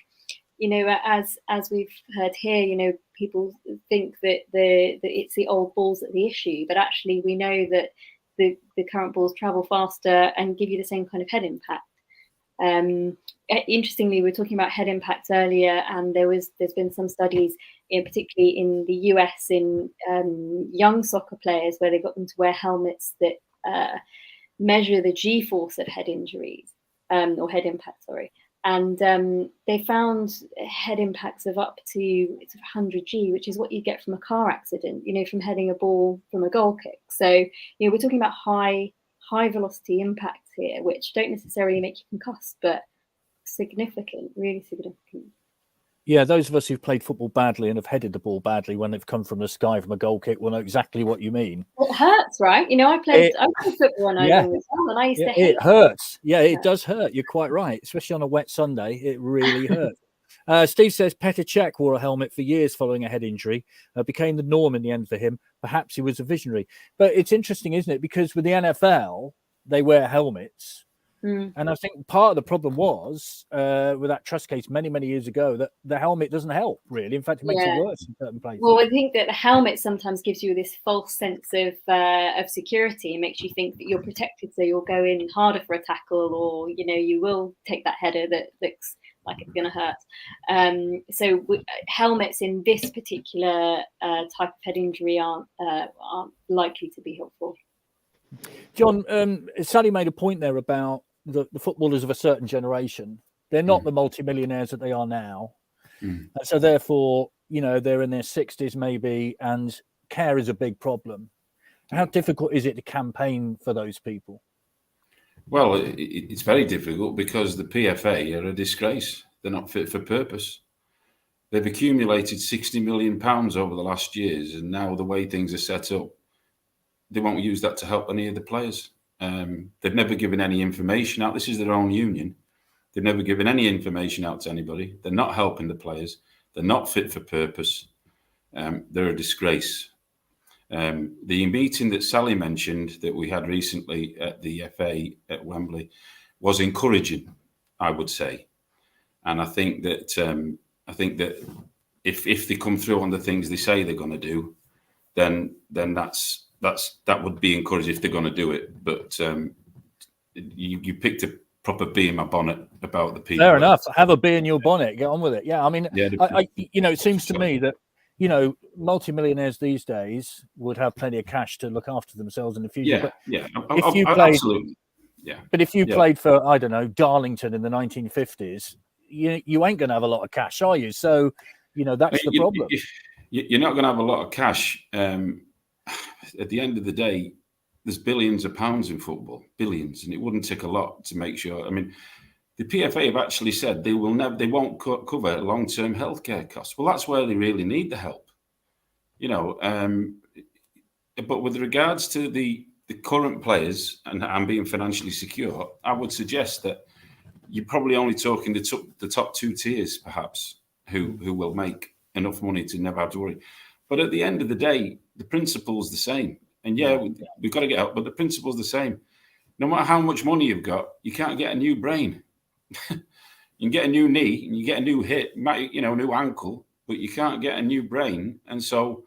Speaker 4: you know, as we've heard here, you know, people think that it's the old balls that are the issue, but actually we know that the current balls travel faster and give you the same kind of head impact. Interestingly, we were talking about head impacts earlier, and there's been some studies, particularly in the US, in young soccer players, where they got them to wear helmets that measure the G-force of head injuries, or head impact, sorry. And they found head impacts of up to 100 G, which is what you get from a car accident, you know, from heading a ball from a goal kick. So, you know, we're talking about high velocity impacts here, which don't necessarily make you concussed, but significant, really significant.
Speaker 2: Yeah, those of us who've played football badly and have headed the ball badly when they've come from the sky from a goal kick will know exactly what you mean.
Speaker 4: It hurts, right? You know, I played football when I was young as well, and I used to hate
Speaker 2: it. Hurts. Yeah, it does hurt. You're quite right, especially on a wet Sunday. It really hurts. Steve says Petr Cech wore a helmet for years following a head injury. Became the norm in the end for him. Perhaps he was a visionary. But it's interesting, isn't it? Because with the NFL, they wear helmets. And I think part of the problem was with that trust case many years ago, that the helmet doesn't help, really. In fact, it makes it worse in certain places.
Speaker 4: Well, I think that the helmet sometimes gives you this false sense of security. It makes you think that you're protected, so you'll go in harder for a tackle, or, you know, you will take that header that looks like it's going to hurt. So helmets in this particular type of head injury aren't likely to be helpful.
Speaker 2: John, Sally made a point there about the footballers of a certain generation. They're not the multimillionaires that they are now. And so therefore, you know, they're in their 60s maybe, and care is a big problem. How difficult is it to campaign for those people?
Speaker 3: Well, it's very difficult because the PFA are a disgrace. They're not fit for purpose. They've accumulated £60 million over the last years, and now the way things are set up, they won't use that to help any of the players. They've never given any information out. This is their own union. They've never given any information out to anybody. They're not helping the players. They're not fit for purpose. They're a disgrace. The meeting that Sally mentioned that we had recently at the FA at Wembley was encouraging, I would say. And I think that if they come through on the things they say they're going to do, then that would be encouraged if they're going to do it. But you picked a proper bee in my bonnet about the people.
Speaker 2: Fair enough. Have a bee in your bonnet. Get on with it. Yeah, I mean, I you know, it seems to me that, you know, multimillionaires these days would have plenty of cash to look after themselves in the future.
Speaker 3: Absolutely. Yeah.
Speaker 2: But if you played for, I don't know, Darlington in the 1950s, you ain't going to have a lot of cash, are you? So, you know, that's the problem.
Speaker 3: You're not going to have a lot of cash. At the end of the day, there's billions of pounds in football, billions, and it wouldn't take a lot to make sure. I mean, the PFA have actually said they won't cover long-term healthcare costs. Well, that's where they really need the help, you know. But with regards to the current players and being financially secure, I would suggest that you're probably only talking the top two tiers, perhaps, who will make enough money to never have to worry. But at the end of the day, the principle's the same. And we've got to get help, but the principle's the same. No matter how much money you've got, you can't get a new brain. You can get a new knee and you get a new hip, you know, a new ankle, but you can't get a new brain. And so,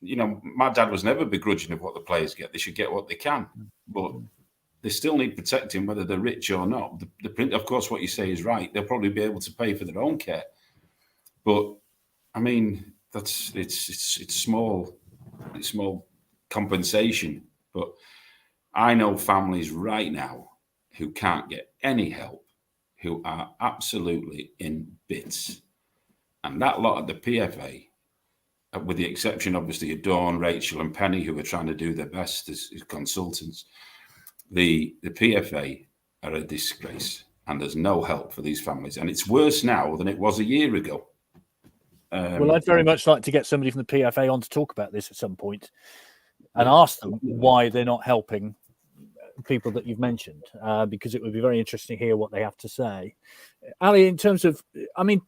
Speaker 3: you know, my dad was never begrudging of what the players get. They should get what they can, but they still need protecting whether they're rich or not. Of course, what you say is right. They'll probably be able to pay for their own care. But, I mean, it's small compensation. But I know families right now who can't get any help, who are absolutely in bits. And that lot of the PFA with the exception, obviously, of Dawn, Rachel and Penny, who are trying to do their best as consultants. The PFA are a disgrace, and there's no help for these families. And it's worse now than it was a year ago.
Speaker 2: Well, I'd very much like to get somebody from the PFA on to talk about this at some point and ask them why they're not helping people that you've mentioned, because it would be very interesting to hear what they have to say. Ali, in terms of, I mean,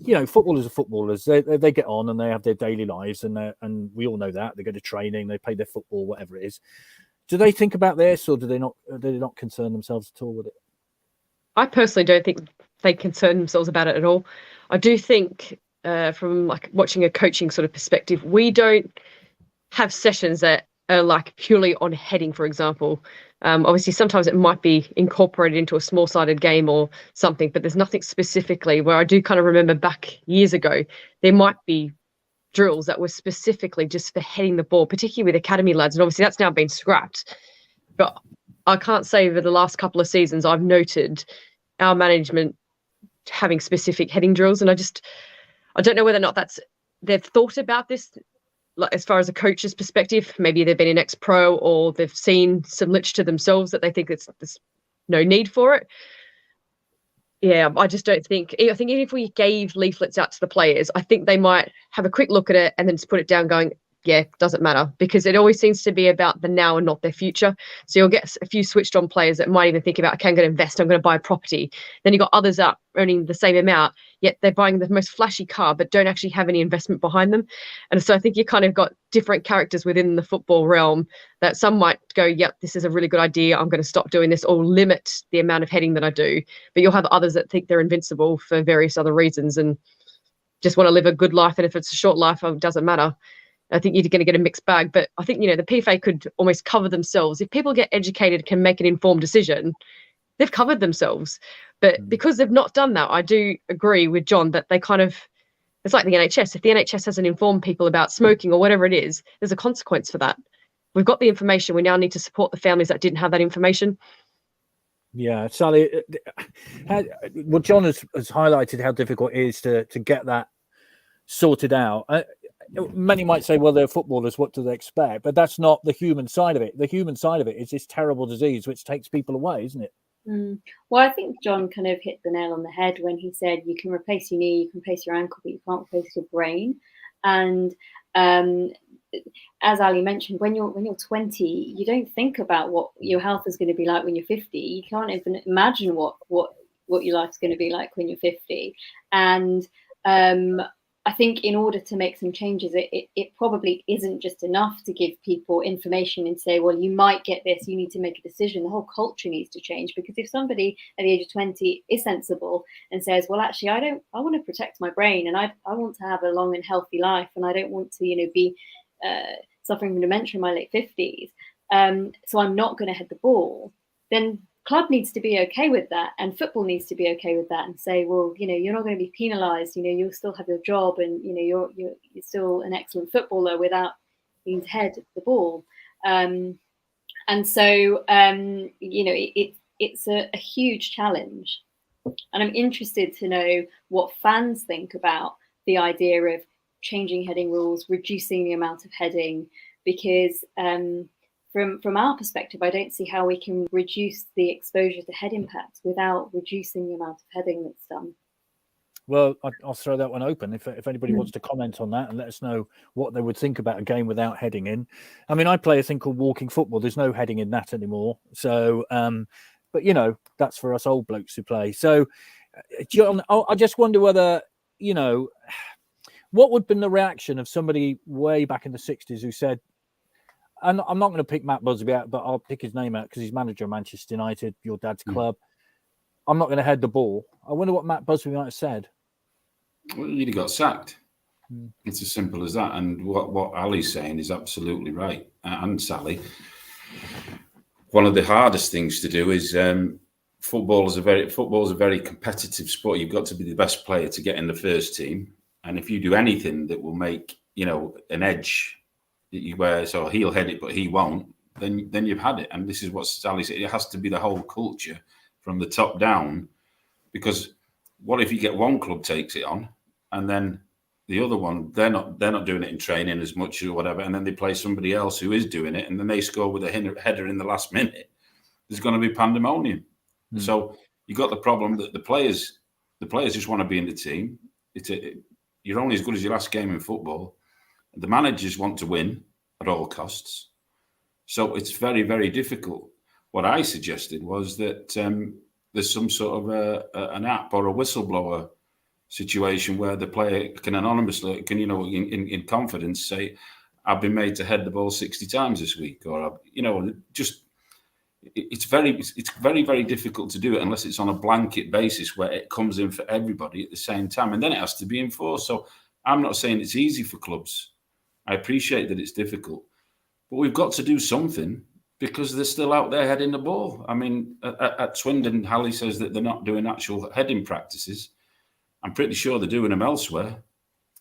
Speaker 2: you know, footballers are footballers. They get on and they have their daily lives, and we all know that. They go to training, they play their football, whatever it is. Do they think about this, or do they not concern themselves at all with it?
Speaker 5: I personally don't think they concern themselves about it at all. I do think, from like watching a coaching sort of perspective, we don't have sessions that are like purely on heading, for example. Obviously, sometimes it might be incorporated into a small-sided game or something, but there's nothing specifically where I do kind of remember back years ago, there might be drills that were specifically just for heading the ball, particularly with academy lads. And obviously that's now been scrapped. But I can't say over the last couple of seasons I've noted our management having specific heading drills. And I don't know whether or not they've thought about this, like as far as a coach's perspective. Maybe they've been an ex-pro, or they've seen some literature themselves that they think there's no need for it. Yeah, I just don't think. I think even if we gave leaflets out to the players, I think they might have a quick look at it and then just put it down, going, yeah, doesn't matter, because it always seems to be about the now and not their future. So you'll get a few switched on players that might even think about, okay, I'm going to invest, I'm going to buy a property. Then you've got others that are earning the same amount, yet they're buying the most flashy car, but don't actually have any investment behind them. And so I think you kind of got different characters within the football realm that some might go, yep, this is a really good idea, I'm going to stop doing this, or limit the amount of heading that I do. But you'll have others that think they're invincible for various other reasons and just want to live a good life. And if it's a short life, it doesn't matter. I think you're going to get a mixed bag. But I think, you know, the PFA could almost cover themselves. If people get educated, can make an informed decision, they've covered themselves. But because they've not done that, I do agree with John that they kind of, it's like the NHS. If the NHS hasn't informed people about smoking or whatever it is, there's a consequence for that. We've got the information. We now need to support the families that didn't have that information.
Speaker 2: Yeah, Sally, well, John has highlighted how difficult it is to get that sorted out. Many might say, well, they're footballers, what do they expect? But that's not the human side of it. The human side of it is this terrible disease which takes people away, isn't it?
Speaker 4: Well, I think John kind of hit the nail on the head when he said you can replace your knee, you can replace your ankle, but you can't replace your brain. And as Ali mentioned, when you're 20, you don't think about what your health is going to be like when you're 50. You can't even imagine what your life's going to be like when you're 50. And I think in order to make some changes, it probably isn't just enough to give people information and say, well, you might get this, you need to make a decision. The whole culture needs to change, because if somebody at the age of 20 is sensible and says, well, actually, I want to protect my brain, and I want to have a long and healthy life, and I don't want to, be suffering from dementia in my late 50s, so I'm not going to head the ball, then club needs to be okay with that, and football needs to be okay with that, and say, well, you're not going to be penalised. You'll still have your job, and you're still an excellent footballer without being to head the ball. And so it's a huge challenge, and I'm interested to know what fans think about the idea of changing heading rules, reducing the amount of heading, because from our perspective, I don't see how we can reduce the exposure to head impacts without reducing the amount of heading that's done.
Speaker 2: Well, I'll throw that one open. If anybody wants to comment on that and let us know what they would think about a game without heading in. I mean, I play a thing called walking football. There's no heading in that anymore. So, but that's for us old blokes who play. So, John, I just wonder whether, what would have been the reaction of somebody way back in the 60s who said, and I'm not going to pick Matt Busby out, but I'll pick his name out because he's manager of Manchester United, your dad's club. I'm not going to head the ball. I wonder what Matt Busby might have said.
Speaker 3: Well, you'd have got sacked. It's as simple as that. And what Ali's saying is absolutely right. And Sally, one of the hardest things to do is football is a very competitive sport. You've got to be the best player to get in the first team. And if you do anything that will make, an edge, so he'll head it, but he won't, then you've had it. And this is what Sally said. It has to be the whole culture from the top down, because what if you get one club takes it on and then the other one, they're not doing it in training as much or whatever, and then they play somebody else who is doing it, and then they score with a header in the last minute. There's going to be pandemonium. So you got the problem that the players just want to be in the team. You're only as good as your last game in football. The managers want to win at all costs. So it's very, very difficult. What I suggested was that there's some sort of an app or a whistleblower situation where the player can anonymously, in confidence say, I've been made to head the ball 60 times this week, or, just, it's very, very difficult to do it unless it's on a blanket basis where it comes in for everybody at the same time. And then it has to be enforced. So I'm not saying it's easy for clubs. I appreciate that it's difficult, but we've got to do something because they're still out there heading the ball. I mean, at Swindon, Halley says that they're not doing actual heading practices. I'm pretty sure they're doing them elsewhere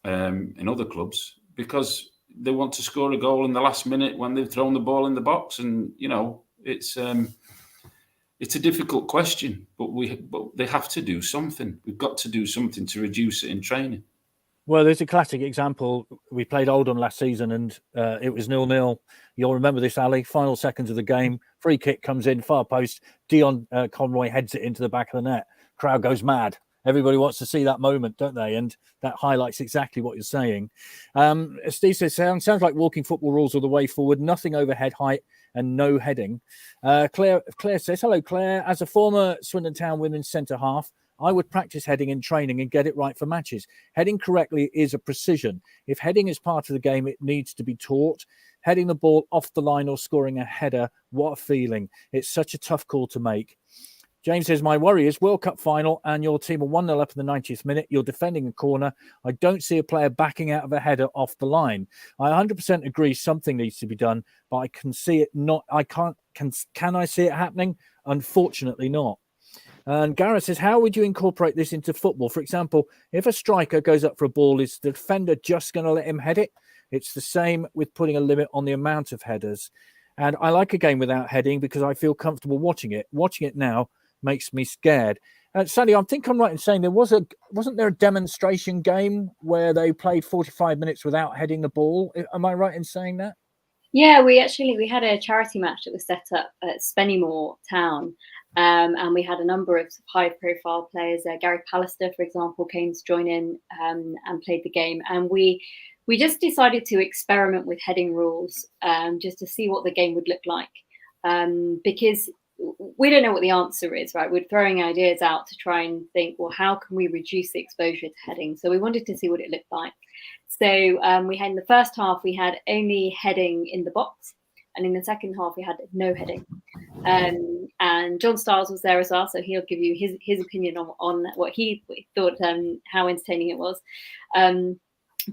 Speaker 3: in other clubs because they want to score a goal in the last minute when they've thrown the ball in the box. And, it's a difficult question, but they have to do something. We've got to do something to reduce it in training.
Speaker 2: Well, there's a classic example. We played Oldham last season and it was 0-0. You'll remember this, Ali. Final seconds of the game. Free kick comes in, far post. Dion Conroy heads it into the back of the net. Crowd goes mad. Everybody wants to see that moment, don't they? And that highlights exactly what you're saying. Steve says, sounds like walking football rules are the way forward. Nothing over head height and no heading. Claire says, hello, Claire. As a former Swindon Town women's centre half, I would practice heading in training and get it right for matches. Heading correctly is a precision. If heading is part of the game, it needs to be taught. Heading the ball off the line or scoring a header, what a feeling. It's such a tough call to make. James says, my worry is World Cup final and your team are 1-0 up in the 90th minute. You're defending a corner. I don't see a player backing out of a header off the line. I 100% agree something needs to be done, but I can see it not. Can I see it happening? Unfortunately not. And Gareth says, how would you incorporate this into football? For example, if a striker goes up for a ball, is the defender just going to let him head it? It's the same with putting a limit on the amount of headers. And I like a game without heading because I feel comfortable watching it. Watching it now makes me scared. Sally, I think I'm right in saying wasn't there a demonstration game where they played 45 minutes without heading the ball? Am I right in saying that?
Speaker 4: Yeah, we had a charity match that was set up at Spennymoor Town. And we had a number of high-profile players. Gary Pallister, for example, came to join in and played the game. And we just decided to experiment with heading rules just to see what the game would look like. Because we don't know what the answer is, right? We're throwing ideas out to try and think, well, how can we reduce the exposure to heading? So we wanted to see what it looked like. So we had in the first half, we had only heading in the box. And in the second half, we had no heading. And John Stiles was there as well, so he'll give you his opinion on what he thought, how entertaining it was.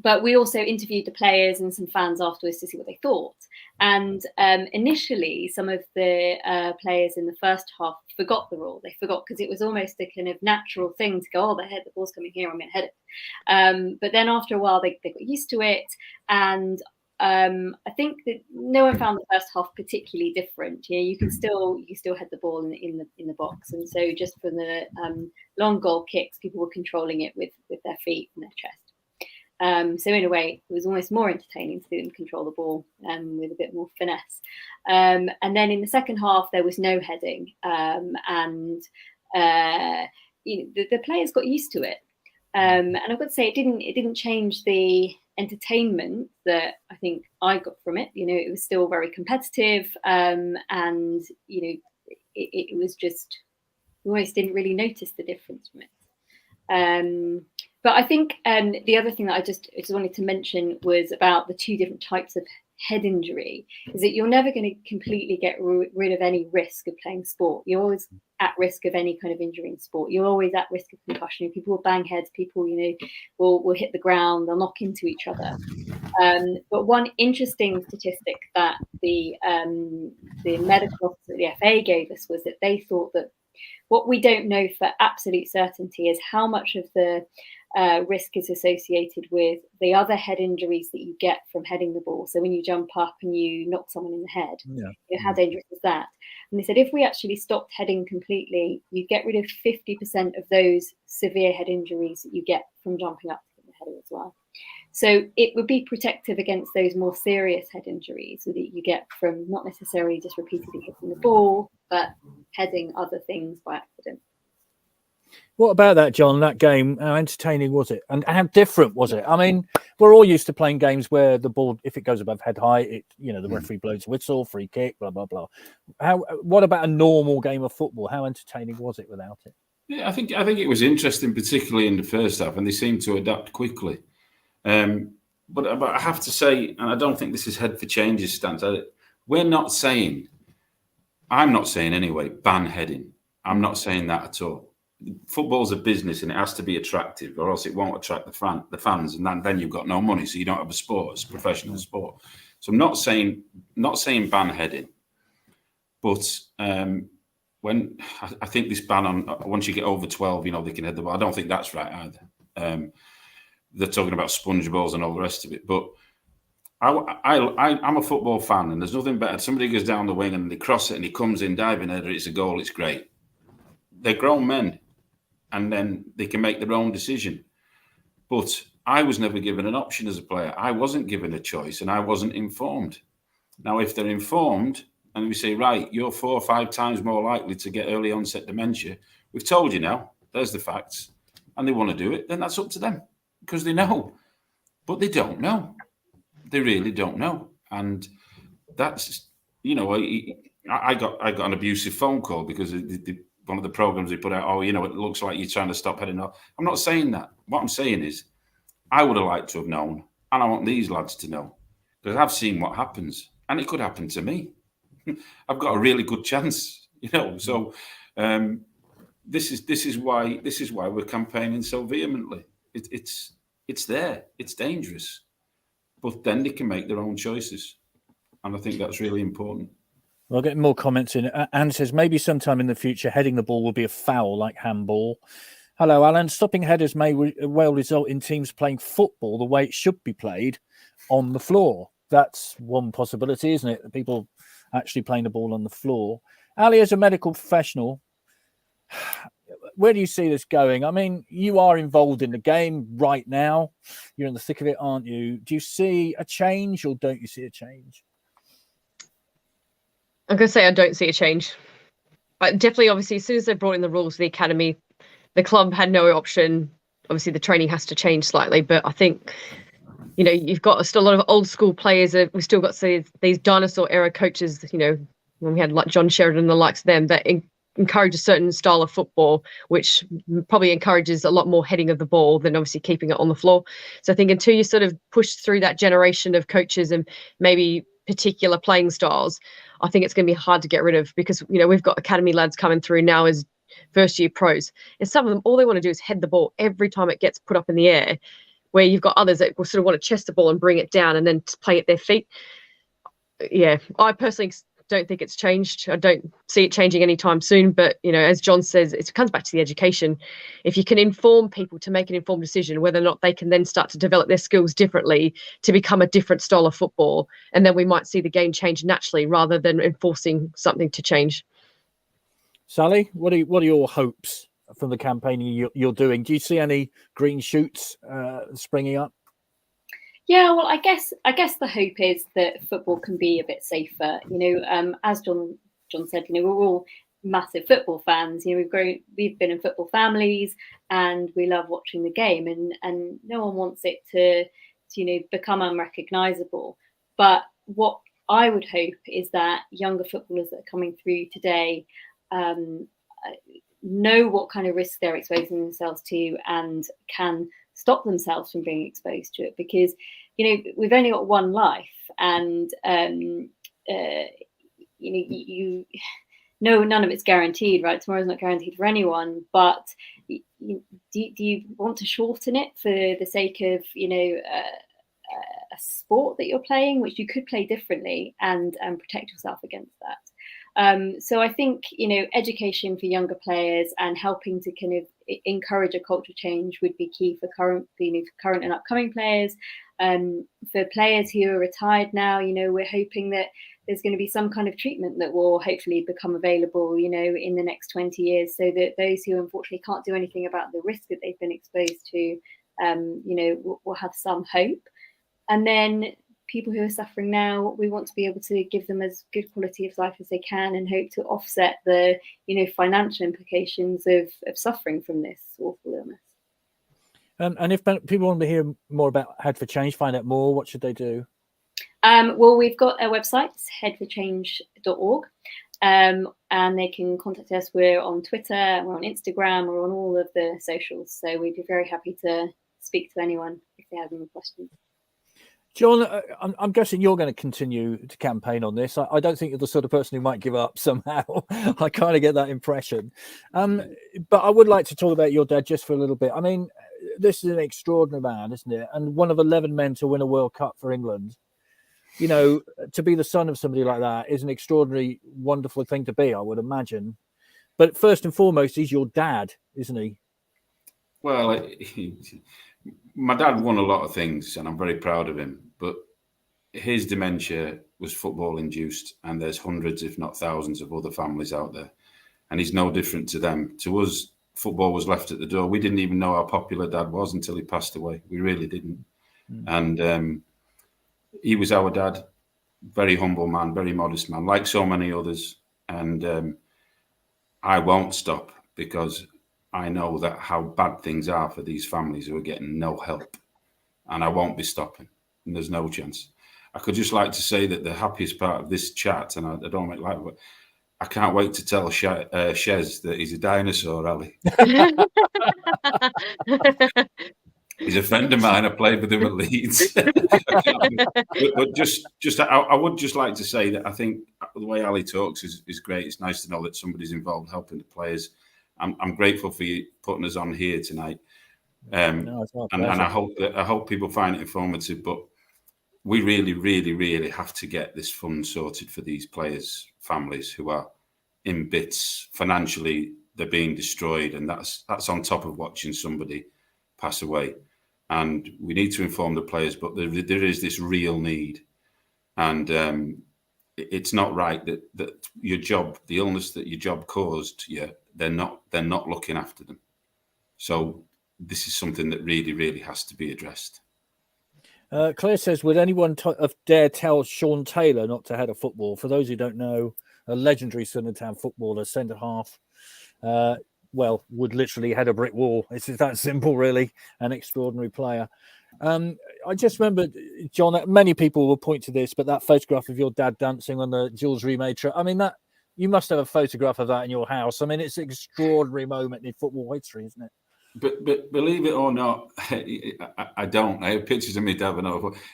Speaker 4: But we also interviewed the players and some fans afterwards to see what they thought. And initially, some of the players in the first half forgot the rule. They forgot because it was almost a kind of natural thing to go, the ball's coming here, I'm going to head it. But then after a while, they got used to it. And I think that no one found the first half particularly different. You can still head the ball in the box, and so just for the long goal kicks, people were controlling it with their feet and their chest. So in a way, it was almost more entertaining to see them control the ball with a bit more finesse. And then in the second half, there was no heading, and the players got used to it. And I've got to say, it didn't change the entertainment that I think I got from it. It was still very competitive, and it was just, we almost didn't really notice the difference from it. But I think the other thing that I just wanted to mention was about the two different types of head injury, is that you're never going to completely get rid of any risk of playing sport. You're always at risk of any kind of injury in sport. You're always at risk of concussion. People will bang heads. People, will hit the ground. They'll knock into each other. But one interesting statistic that the medical officer at the FA gave us was that they thought that what we don't know for absolute certainty is how much of the risk is associated with the other head injuries that you get from heading the ball. So when you jump up and you knock someone in the head, how dangerous is that? And they said if we actually stopped heading completely, you'd get rid of 50% of those severe head injuries that you get from jumping up in the header as well. So it would be protective against those more serious head injuries that you get from not necessarily just repeatedly hitting the ball, but heading other things by accident.
Speaker 2: What about that, John? That game, how entertaining was it? And how different was it? I mean, we're all used to playing games where the ball, if it goes above head height, the referee blows whistle, free kick, blah, blah, blah. What about a normal game of football? How entertaining was it without it?
Speaker 3: Yeah, I think it was interesting, particularly in the first half, and they seemed to adapt quickly. But I have to say, and I don't think this is head for changes stance. I'm not saying anyway, ban heading. I'm not saying that at all. Football's a business and it has to be attractive, or else it won't attract the fans, and then you've got no money, so you don't have a sport. It's a professional sport. So I'm not saying ban heading, but when I think this ban on once you get over 12, they can head the ball. I don't think that's right either. They're talking about sponge balls and all the rest of it, but I'm a football fan, and there's nothing better. Somebody goes down the wing and they cross it and he comes in diving header, it's a goal, it's great. They're grown men, and then they can make their own decision. But I was never given an option as a player. I wasn't given a choice, and I wasn't informed. Now, if they're informed and we say, right, you're 4 or 5 times more likely to get early onset dementia, we've told you now, there's the facts, and they want to do it, then that's up to them, because they know. But they don't know. They really don't know. And that's, I got an abusive phone call because one of the programs they put out, it looks like you're trying to stop heading off. I'm not saying that. What I'm saying is I would have liked to have known, and I want these lads to know, because I've seen what happens, and it could happen to me. I've got a really good chance, So this is why we're campaigning so vehemently. It's there. It's dangerous, but then they can make their own choices, and I think that's really important.
Speaker 2: Well, getting more comments in. Anne says, maybe sometime in the future, heading the ball will be a foul like handball. Hello, Alan. Stopping headers may well result in teams playing football the way it should be played, on the floor. That's one possibility, isn't it? People actually playing the ball on the floor. Ali, as a medical professional, where do you see this going? I mean, you are involved in the game right now. You're in the thick of it, aren't you? Do you see a change, or don't you see a change?
Speaker 5: I'm going to say I don't see a change. But definitely, obviously, as soon as they brought in the rules of the academy, the club had no option. Obviously, the training has to change slightly. But I think, you've got still a lot of old school players. We've still got these dinosaur era coaches, when we had like John Sheridan and the likes of them, that encourage a certain style of football, which probably encourages a lot more heading of the ball than obviously keeping it on the floor. So I think until you sort of push through that generation of coaches and maybe particular playing styles, I think it's going to be hard to get rid of, because we've got academy lads coming through now as first year pros, and some of them, all they want to do is head the ball every time it gets put up in the air, where you've got others that will sort of want to chest the ball and bring it down and then play at their feet. Yeah, I personally don't think it's changed. I don't see it changing anytime soon. But, as John says, it comes back to the education. If you can inform people to make an informed decision, whether or not they can then start to develop their skills differently to become a different style of football, and then we might see the game change naturally rather than enforcing something to change.
Speaker 2: Sally, what are your hopes from the campaigning you're doing? Do you see any green shoots springing up?
Speaker 4: Yeah, well, I guess the hope is that football can be a bit safer. As John said, we're all massive football fans. We've been in football families, and we love watching the game. And no one wants it to become unrecognisable. But what I would hope is that younger footballers that are coming through today know what kind of risk they're exposing themselves to and can stop themselves from being exposed to it, because we've only got one life, and none of it's guaranteed, right? Tomorrow's not guaranteed for anyone, but do you want to shorten it for the sake of a sport that you're playing, which you could play differently, and protect yourself against that? So I think, education for younger players and helping to kind of encourage a culture change would be key for current and upcoming players. For players who are retired now, we're hoping that there's going to be some kind of treatment that will hopefully become available, in the next 20 years, so that those who unfortunately can't do anything about the risk that they've been exposed to we'll have some hope. And then people who are suffering now, we want to be able to give them as good quality of life as they can, and hope to offset the financial implications of suffering from this awful illness.
Speaker 2: And if people want to hear more about Head for Change, find out more, what should they do?
Speaker 4: Well, we've got a website, headforchange.org, and they can contact us. We're on Twitter, we're on Instagram, we're on all of the socials. So we'd be very happy to speak to anyone if they have any questions.
Speaker 2: John, I'm guessing you're going to continue to campaign on this. I don't think you're the sort of person who might give up somehow. I kind of get that impression. But I would like to talk about your dad just for a little bit. I mean, this is an extraordinary man, isn't it? And one of 11 men to win a World Cup for England. To be the son of somebody like that is an extraordinary, wonderful thing to be, I would imagine. But first and foremost, he's your dad, isn't he?
Speaker 3: Well, my dad won a lot of things, and I'm very proud of him. But his dementia was football induced, and there's hundreds, if not thousands, of other families out there. And he's no different to them. To us, football was left at the door. We didn't even know how popular Dad was until he passed away. We really didn't. And he was our dad, very humble man, very modest man, like so many others. And I won't stop, because I know that how bad things are for these families who are getting no help. And I won't be stopping. And there's no chance. I could just like to say that the happiest part of this chat, and I don't make light of it, I can't wait to tell Shez that he's a dinosaur, Ali. He's a friend of mine. I played with him at Leeds. but I would just like to say that I think the way Ali talks is great. It's nice to know that somebody's involved helping the players. I'm grateful for you putting us on here tonight. And I hope people find it informative. But we really, really, really have to get this fund sorted for these players' families who are in bits financially. They're being destroyed, and that's on top of watching somebody pass away. And we need to inform the players, but there is this real need, and it's not right that your job, the illness that your job caused, they're not looking after them. So this is something that really, really has to be addressed.
Speaker 2: Claire says, would anyone dare tell Sean Taylor not to head a football? For those who don't know, a legendary Swindon Town footballer, centre half, would literally head a brick wall. It's that simple, really. An extraordinary player. I just remember, John, that many people will point to this, but that photograph of your dad dancing on the Jules Rimet trip, I mean, that you must have a photograph of that in your house. I mean, it's an extraordinary moment in football history, isn't it?
Speaker 3: But believe it or not, I don't. I have pictures of my dad.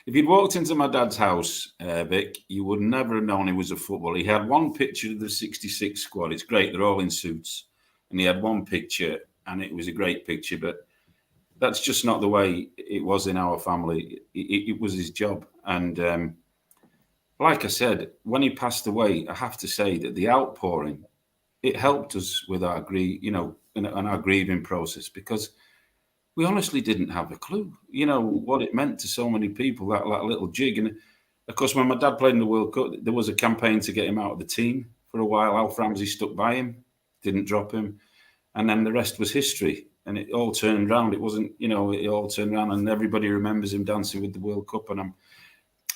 Speaker 3: If you'd walked into my dad's house, Vic, you would never have known he was a footballer. He had one picture of the 66 squad. It's great. They're all in suits. And he had one picture, and it was a great picture. But that's just not the way it was in our family. It was his job. And like I said, when he passed away, I have to say that the outpouring, it helped us with our in our grieving process, because we honestly didn't have a clue, what it meant to so many people, that little jig. And of course, when my dad played in the World Cup, there was a campaign to get him out of the team for a while. Alf Ramsey stuck by him, didn't drop him. And then the rest was history. And it all turned around. It wasn't, it all turned around, and everybody remembers him dancing with the World Cup. And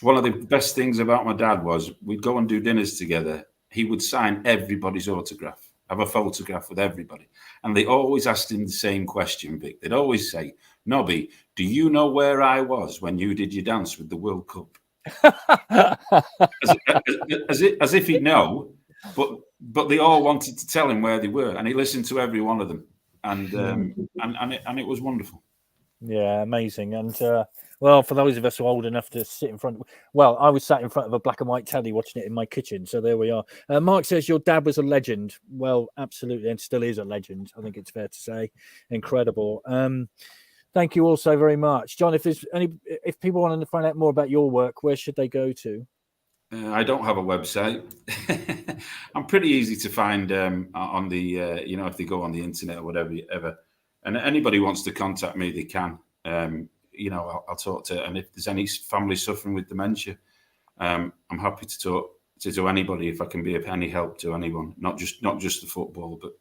Speaker 3: one of the best things about my dad was we'd go and do dinners together. He would sign everybody's autograph, have a photograph with everybody. And they always asked him the same question, Vic. They'd always say, Nobby, do you know where I was when you did your dance with the World Cup? as if he'd know, but they all wanted to tell him where they were, and he listened to every one of them. And it was wonderful.
Speaker 2: Yeah, amazing. And for those of us who are old enough to sit in front, I was sat in front of a black and white telly watching it in my kitchen. So there we are. Mark says your dad was a legend. Well, absolutely, and still is a legend. I think it's fair to say. Incredible. Thank you all so very much, John. If people want to find out more about your work, where should they go to?
Speaker 3: I don't have a website. I'm pretty easy to find on the, if they go on the internet or whatever. And anybody wants to contact me, they can. I'll talk to, and if there's any family suffering with dementia, I'm happy to talk to anybody if I can be of any help to anyone. Not just the football, but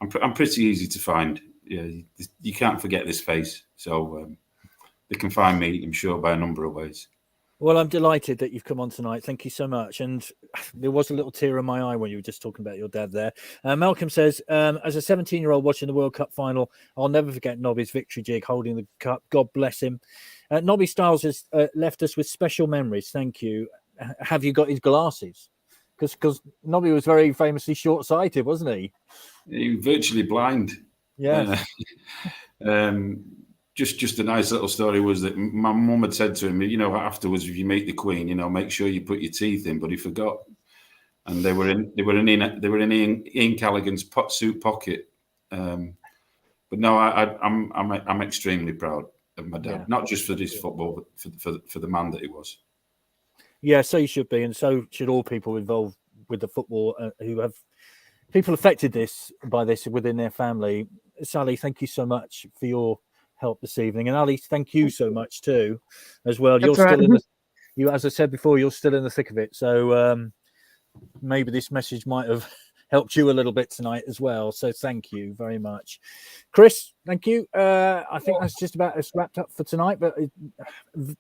Speaker 3: I'm pretty easy to find. You can't forget this face. So they can find me, I'm sure, by a number of ways.
Speaker 2: Well, I'm delighted that you've come on tonight. Thank you so much. And there was a little tear in my eye when you were just talking about your dad there. Malcolm says, as a 17-year-old watching the World Cup final, I'll never forget Nobby's victory jig holding the cup. God bless him. Nobby Stiles has left us with special memories. Thank you. Have you got his glasses? Because Nobby was very famously short-sighted, wasn't he?
Speaker 3: He was virtually blind.
Speaker 2: Yeah.
Speaker 3: Just a nice little story was that my mum had said to him, you know, afterwards, if you meet the Queen, you know, make sure you put your teeth in. But he forgot, and they were in Ian Callaghan's suit pocket. But no, I'm extremely proud of my dad, not just for this football, but for the man that he was.
Speaker 2: Yeah, so you should be, and so should all people involved with the football who have people affected by this within their family. Sally, thank you so much for your help this evening, and Ali, thank you so much too, as well.
Speaker 5: That's
Speaker 2: You're
Speaker 5: right.
Speaker 2: still in as I said before, you're still in the thick of it. So maybe this message might have helped you a little bit tonight as well. So thank you very much, Chris. Thank you. I think that's just about us wrapped up for tonight. But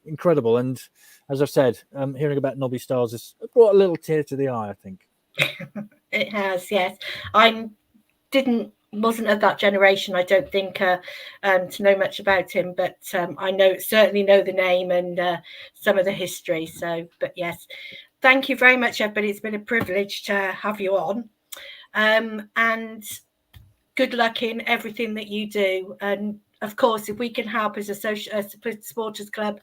Speaker 2: incredible, and as I've said, hearing about Nobby Stiles has brought a little tear to the eye, I think.
Speaker 1: It has, yes. Wasn't of that generation, I don't think, to know much about him, but I certainly know the name and some of the history. So, but yes, thank you very much, everybody. It's been a privilege to have you on, and good luck in everything that you do. And of course, if we can help as a supporters club,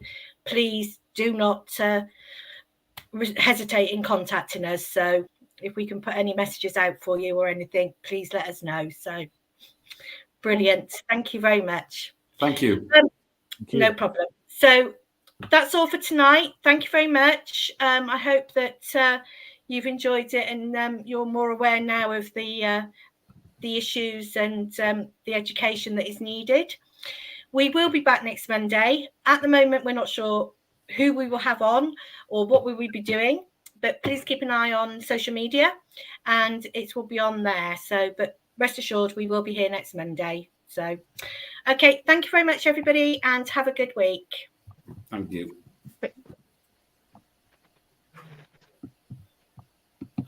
Speaker 1: please do not hesitate in contacting us. So if we can put any messages out for you or anything, please let us know. So brilliant. Thank you very much.
Speaker 3: Thank you.
Speaker 2: Thank you.
Speaker 1: No problem. So that's all for tonight. Thank you very much. I hope that you've enjoyed it and you're more aware now of the issues and the education that is needed. We will be back next Monday. At the moment, we're not sure who we will have on or what we will be doing, but please keep an eye on social media and it will be on there. So, but rest assured, we will be here next Monday. So, okay, thank you very much, everybody, and have a good week.
Speaker 3: Thank you.